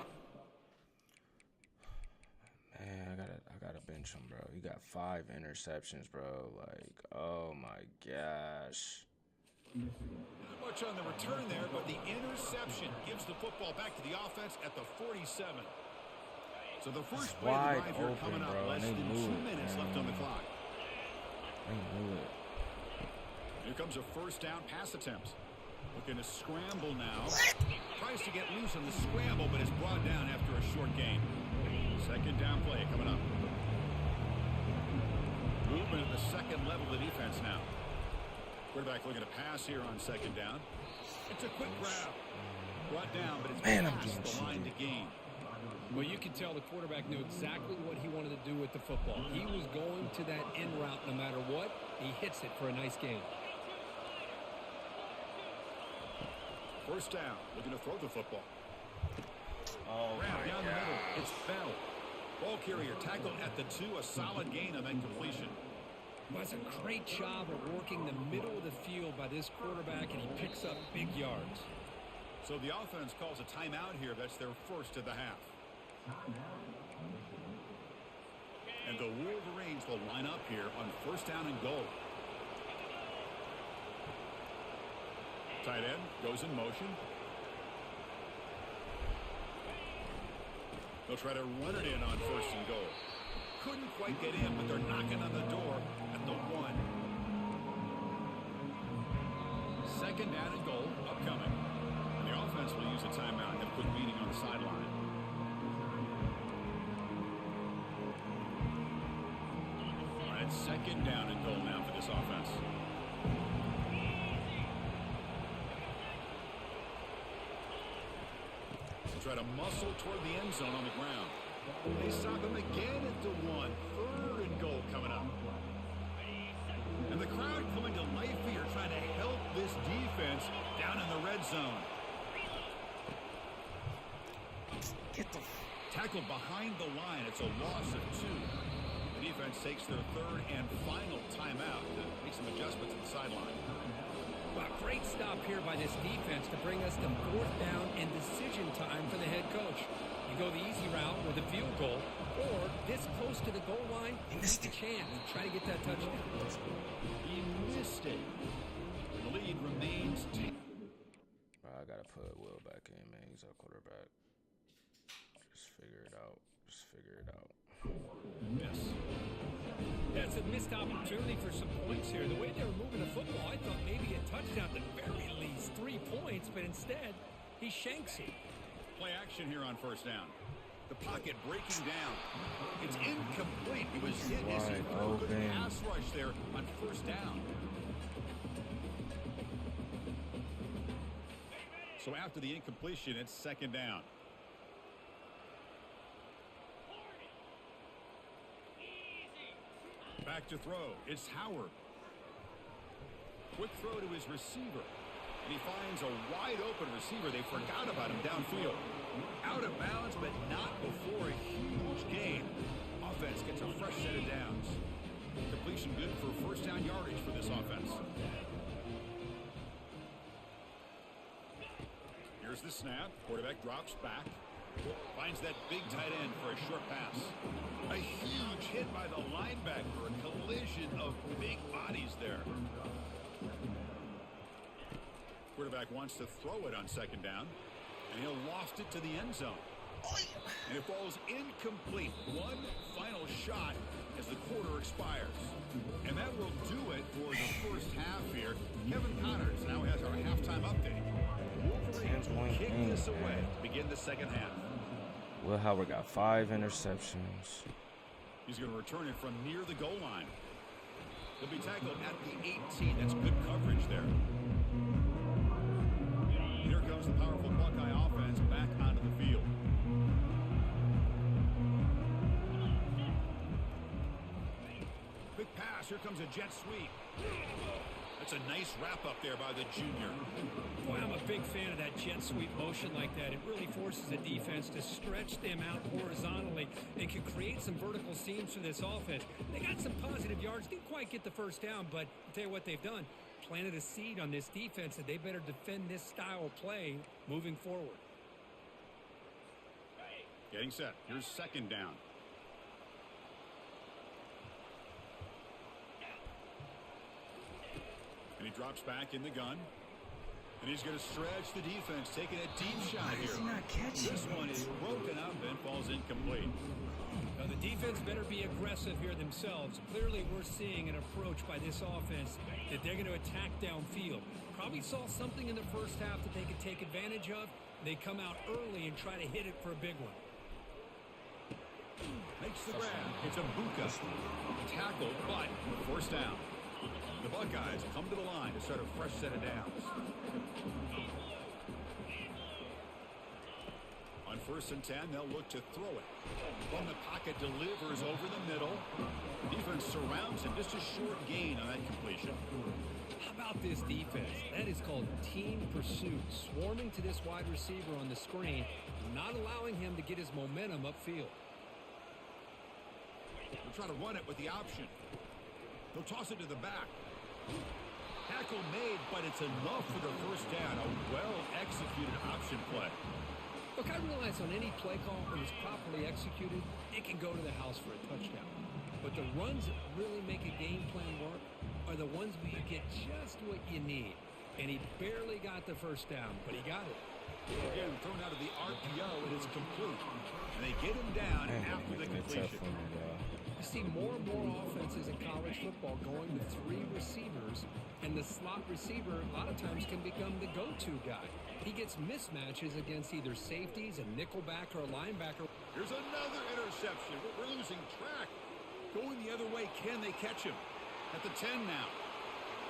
Man, I gotta bench him, bro. He got 5 interceptions, bro. Like, oh my gosh. Not much on the return there, but the interception gives the football back to the offense at the 47. So the first play of the drive here coming up, less than 2 minutes left on the clock. They knew it. Here comes a first down pass attempt. Looking to scramble now. Tries to get loose on the scramble, but is brought down after a short gain. 2nd down play coming up. Movement at the 2nd level of the defense now. Quarterback looking to pass here on 2nd down. It's a quick grab. Brought down, but it's past the line to gain. Well, you can tell the quarterback knew exactly what he wanted to do with the football. He was going to that in route no matter what. He hits it for a nice gain. First down, looking to throw the football. Oh, Wrap down the middle. It's Bell. Ball carrier tackled at the 2. A solid gain on that completion. Well, it's a great job of working the middle of the field by this quarterback, and he picks up big yards. So the offense calls a timeout here. That's their first of the half. And the Wolverines will line up here on 1st down and goal. Tight end goes in motion. They'll try to run it in on 1st and goal. Couldn't quite get in, but they're knocking on the door at the 1. 2nd down and goal upcoming. And the offense will use a timeout and have a quick meeting on the sideline. All right, 2nd down and goal now for this offense. Try to muscle toward the end zone on the ground. They stop him again at the 1. 3rd and goal coming up. And the crowd coming to life here, trying to help this defense down in the red zone. Get the Tackled behind the line. It's a loss of 2. The defense takes their 3rd and final timeout to make some adjustments at the sideline. Well, great stop here by this defense to bring us to 4th down and decision time for the head coach. You go the easy route with a field goal, or this close to the goal line, he missed a chance to try to get that touchdown. He missed it. The lead remains. I gotta put Will back in, man. He's our quarterback. Just figure it out. Just figure it out. Miss. That's a missed opportunity for some points here. The way they were moving the football, I thought maybe a touchdown at the very least, 3 points, but instead, he shanks it. Play action here on first down. The pocket breaking down. It's incomplete. He was hit as he threw a good pass rush there on first down. So after the incompletion, it's second down. Back to throw. It's Howard. Quick throw to his receiver. And he finds a wide open receiver. They forgot about him downfield. Out of bounds, but not before a huge gain. Offense gets a fresh set of downs. Completion good for first down yardage for this offense. Here's the snap. Quarterback drops back. Finds that big tight end for a short pass. A huge hit by the linebacker. A collision of big bodies there. Quarterback wants to throw it on second down. And he'll loft it to the end zone. And it falls incomplete. One final shot as the quarter expires. And that will do it for the first half here. Kevin Connors now has our halftime update. Wolverines kick this away to begin the second half. Will Howard got 5 interceptions. He's going to return it from near the goal line. He'll be tackled at the 18. That's good coverage there. Here comes the powerful Buckeye offense back onto the field. Big pass. Here comes a jet sweep. That's a nice wrap up there by the junior. Boy, I'm a big fan of that jet sweep motion like that. It really forces the defense to stretch them out horizontally and can create some vertical seams for this offense. They got some positive yards. Didn't quite get the first down, but I'll tell you what they've done. Planted a seed on this defense that they better defend this style of play moving forward. Getting set. Here's second down. And he drops back in the gun. And he's going to stretch the defense, taking a deep shot here. This one is broken up and falls incomplete. Now, the defense better be aggressive here themselves. Clearly, we're seeing an approach by this offense that they're going to attack downfield. Probably saw something in the first half that they could take advantage of. They come out early and try to hit it for a big one. Makes the grab. It's a Buka. Tackle, but forced down. The Buckeyes come to the line to start a fresh set of downs. On 1st and 10, they'll look to throw it. From the pocket, delivers over the middle. Defense surrounds him. Just a short gain on that completion. How about this defense? That is called team pursuit. Swarming to this wide receiver on the screen, not allowing him to get his momentum upfield. They'll try to run it with the option. They'll toss it to the back. Tackle made, but it's enough for the first down. A well-executed option play. Look, I realize on any play call, when it's properly executed, it can go to the house for a touchdown. But the runs that really make a game plan work are the ones where you get just what you need. And he barely got the first down, but he got it. Again, thrown out of the RPO, and it's complete. And they get him down after the completion. You see more and more offenses in college football going to 3 receivers, and the slot receiver a lot of times can become the go-to guy. He gets mismatches against either safeties, a nickelback, or a linebacker. Here's another interception. We're losing track. Going the other way, can they catch him? At the 10 now.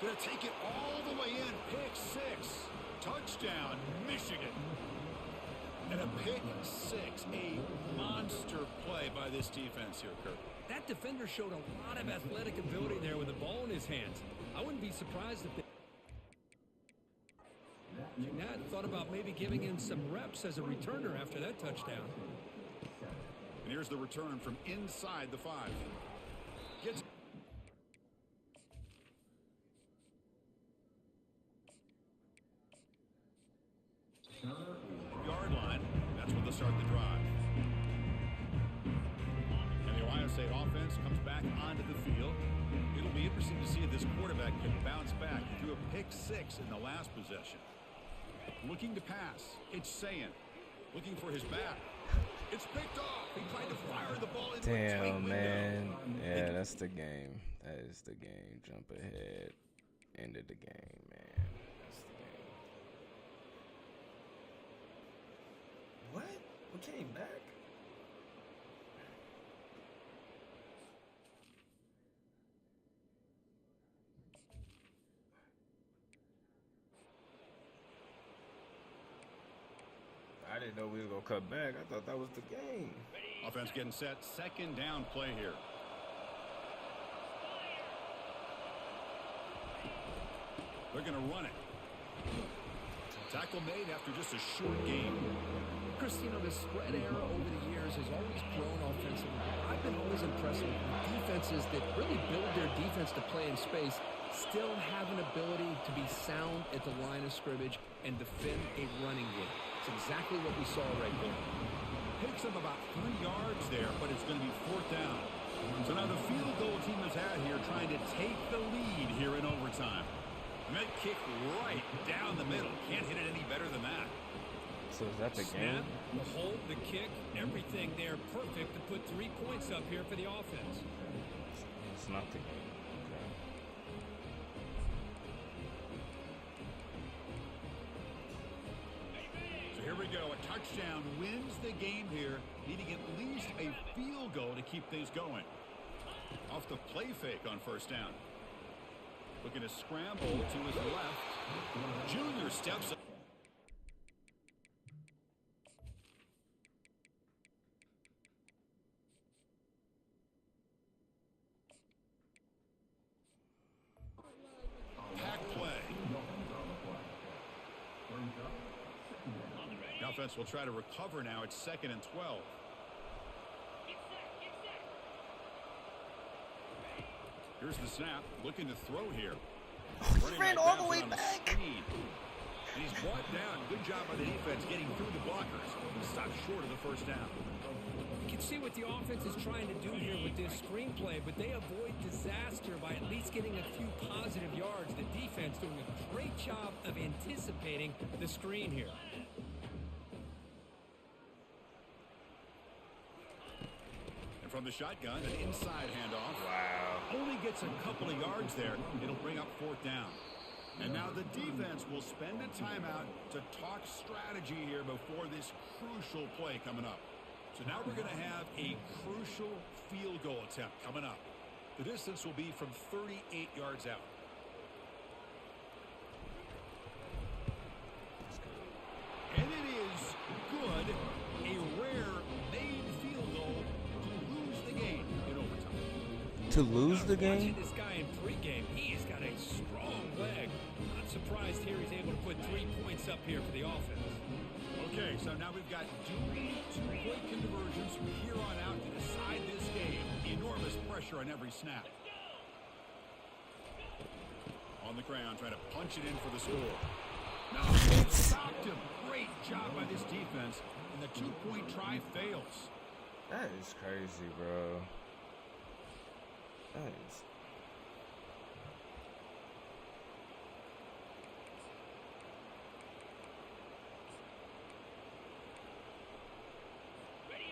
Gonna take it all the way in. Pick 6. Touchdown, Michigan. And a pick 6. A monster play by this defense here, Kirk. That defender showed a lot of athletic ability there with the ball in his hands. I wouldn't be surprised if Jeanette thought about maybe giving him some reps as a returner after that touchdown. And here's the return from inside the 5. Gets yard line. That's when they'll start the drive. And the Ohio State offense comes back onto the field. It'll be interesting to see if this quarterback can bounce back. He threw a pick 6 in the last possession. Looking to pass. It's Sayin. Looking for his back. It's picked off. He tried to fire the ball into a tight Damn, window. man. Yeah, that's the game. That is the game. Jump ahead. End of the game, man. That's the game. What? We came back? I didn't know we were going to cut back. I thought that was the game. Offense getting set. Second down play here. They're going to run it. Tackle made after just a short game. Christino, the spread era over the years has always grown offensively. I've been always impressed with defenses that really build their defense to play in space, still have an ability to be sound at the line of scrimmage and defend a running game. It's exactly what we saw right there. Picks up about 3 yards there, but it's going to be fourth down. So now the field goal team has had here trying to take the lead here in overtime. And that kick right down the middle. Can't hit it any better than that. So is that the Snap, game? the hold, the kick, everything there perfect to put 3 points up here for the offense. It's not the game. Okay. So here we go. A touchdown wins the game here, needing at least a field goal to keep things going. Off the play fake on first down. Looking to scramble to his left. Junior steps up. Pack play. The offense will try to recover now. It's 2nd and 12. Here's the snap. Looking to throw here. Running ran back all the bounce way on back. speed. And he's brought down. Good job by the defense getting through the blockers. Stopped short of the first down. You can see what the offense is trying to do here with this screenplay, but they avoid disaster by at least getting a few positive yards. The defense doing a great job of anticipating the screen here. And from the shotgun, an inside handoff. Wow. Only gets a couple of yards there. It'll bring up fourth down. And now the defense will spend a timeout to talk strategy here before this crucial play coming up. So now we're going to have a crucial field goal attempt coming up. The distance will be from 38 yards out. And it is good. A rare made field goal to lose the game in overtime. To lose the Watching game? this guy in pregame, he has got a strong leg. Not surprised here he's able to put 3 points up here for the offense. Okay, so now we've got dual two-point conversions from here on out to decide this game. Enormous pressure on every snap. On the ground, trying to punch it in for the score. Now, they stopped him. Great job by this defense, and the two-point try fails. That is crazy, bro. That is.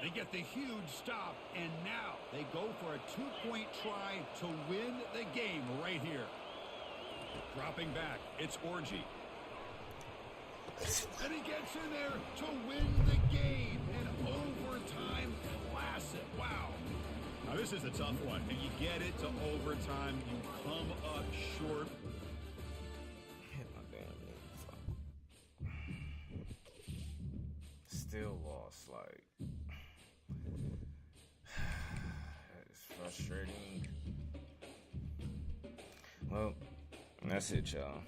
They get the huge stop, and now they go for a two-point try to win the game right here. Dropping back, it's Orgy. And he gets in there to win the game. An overtime classic. Wow. Now, this is a tough one. And you get it to overtime. You come up short. Hit my damn knee. Still lost, like. That is frustrating. Well, that's it, y'all.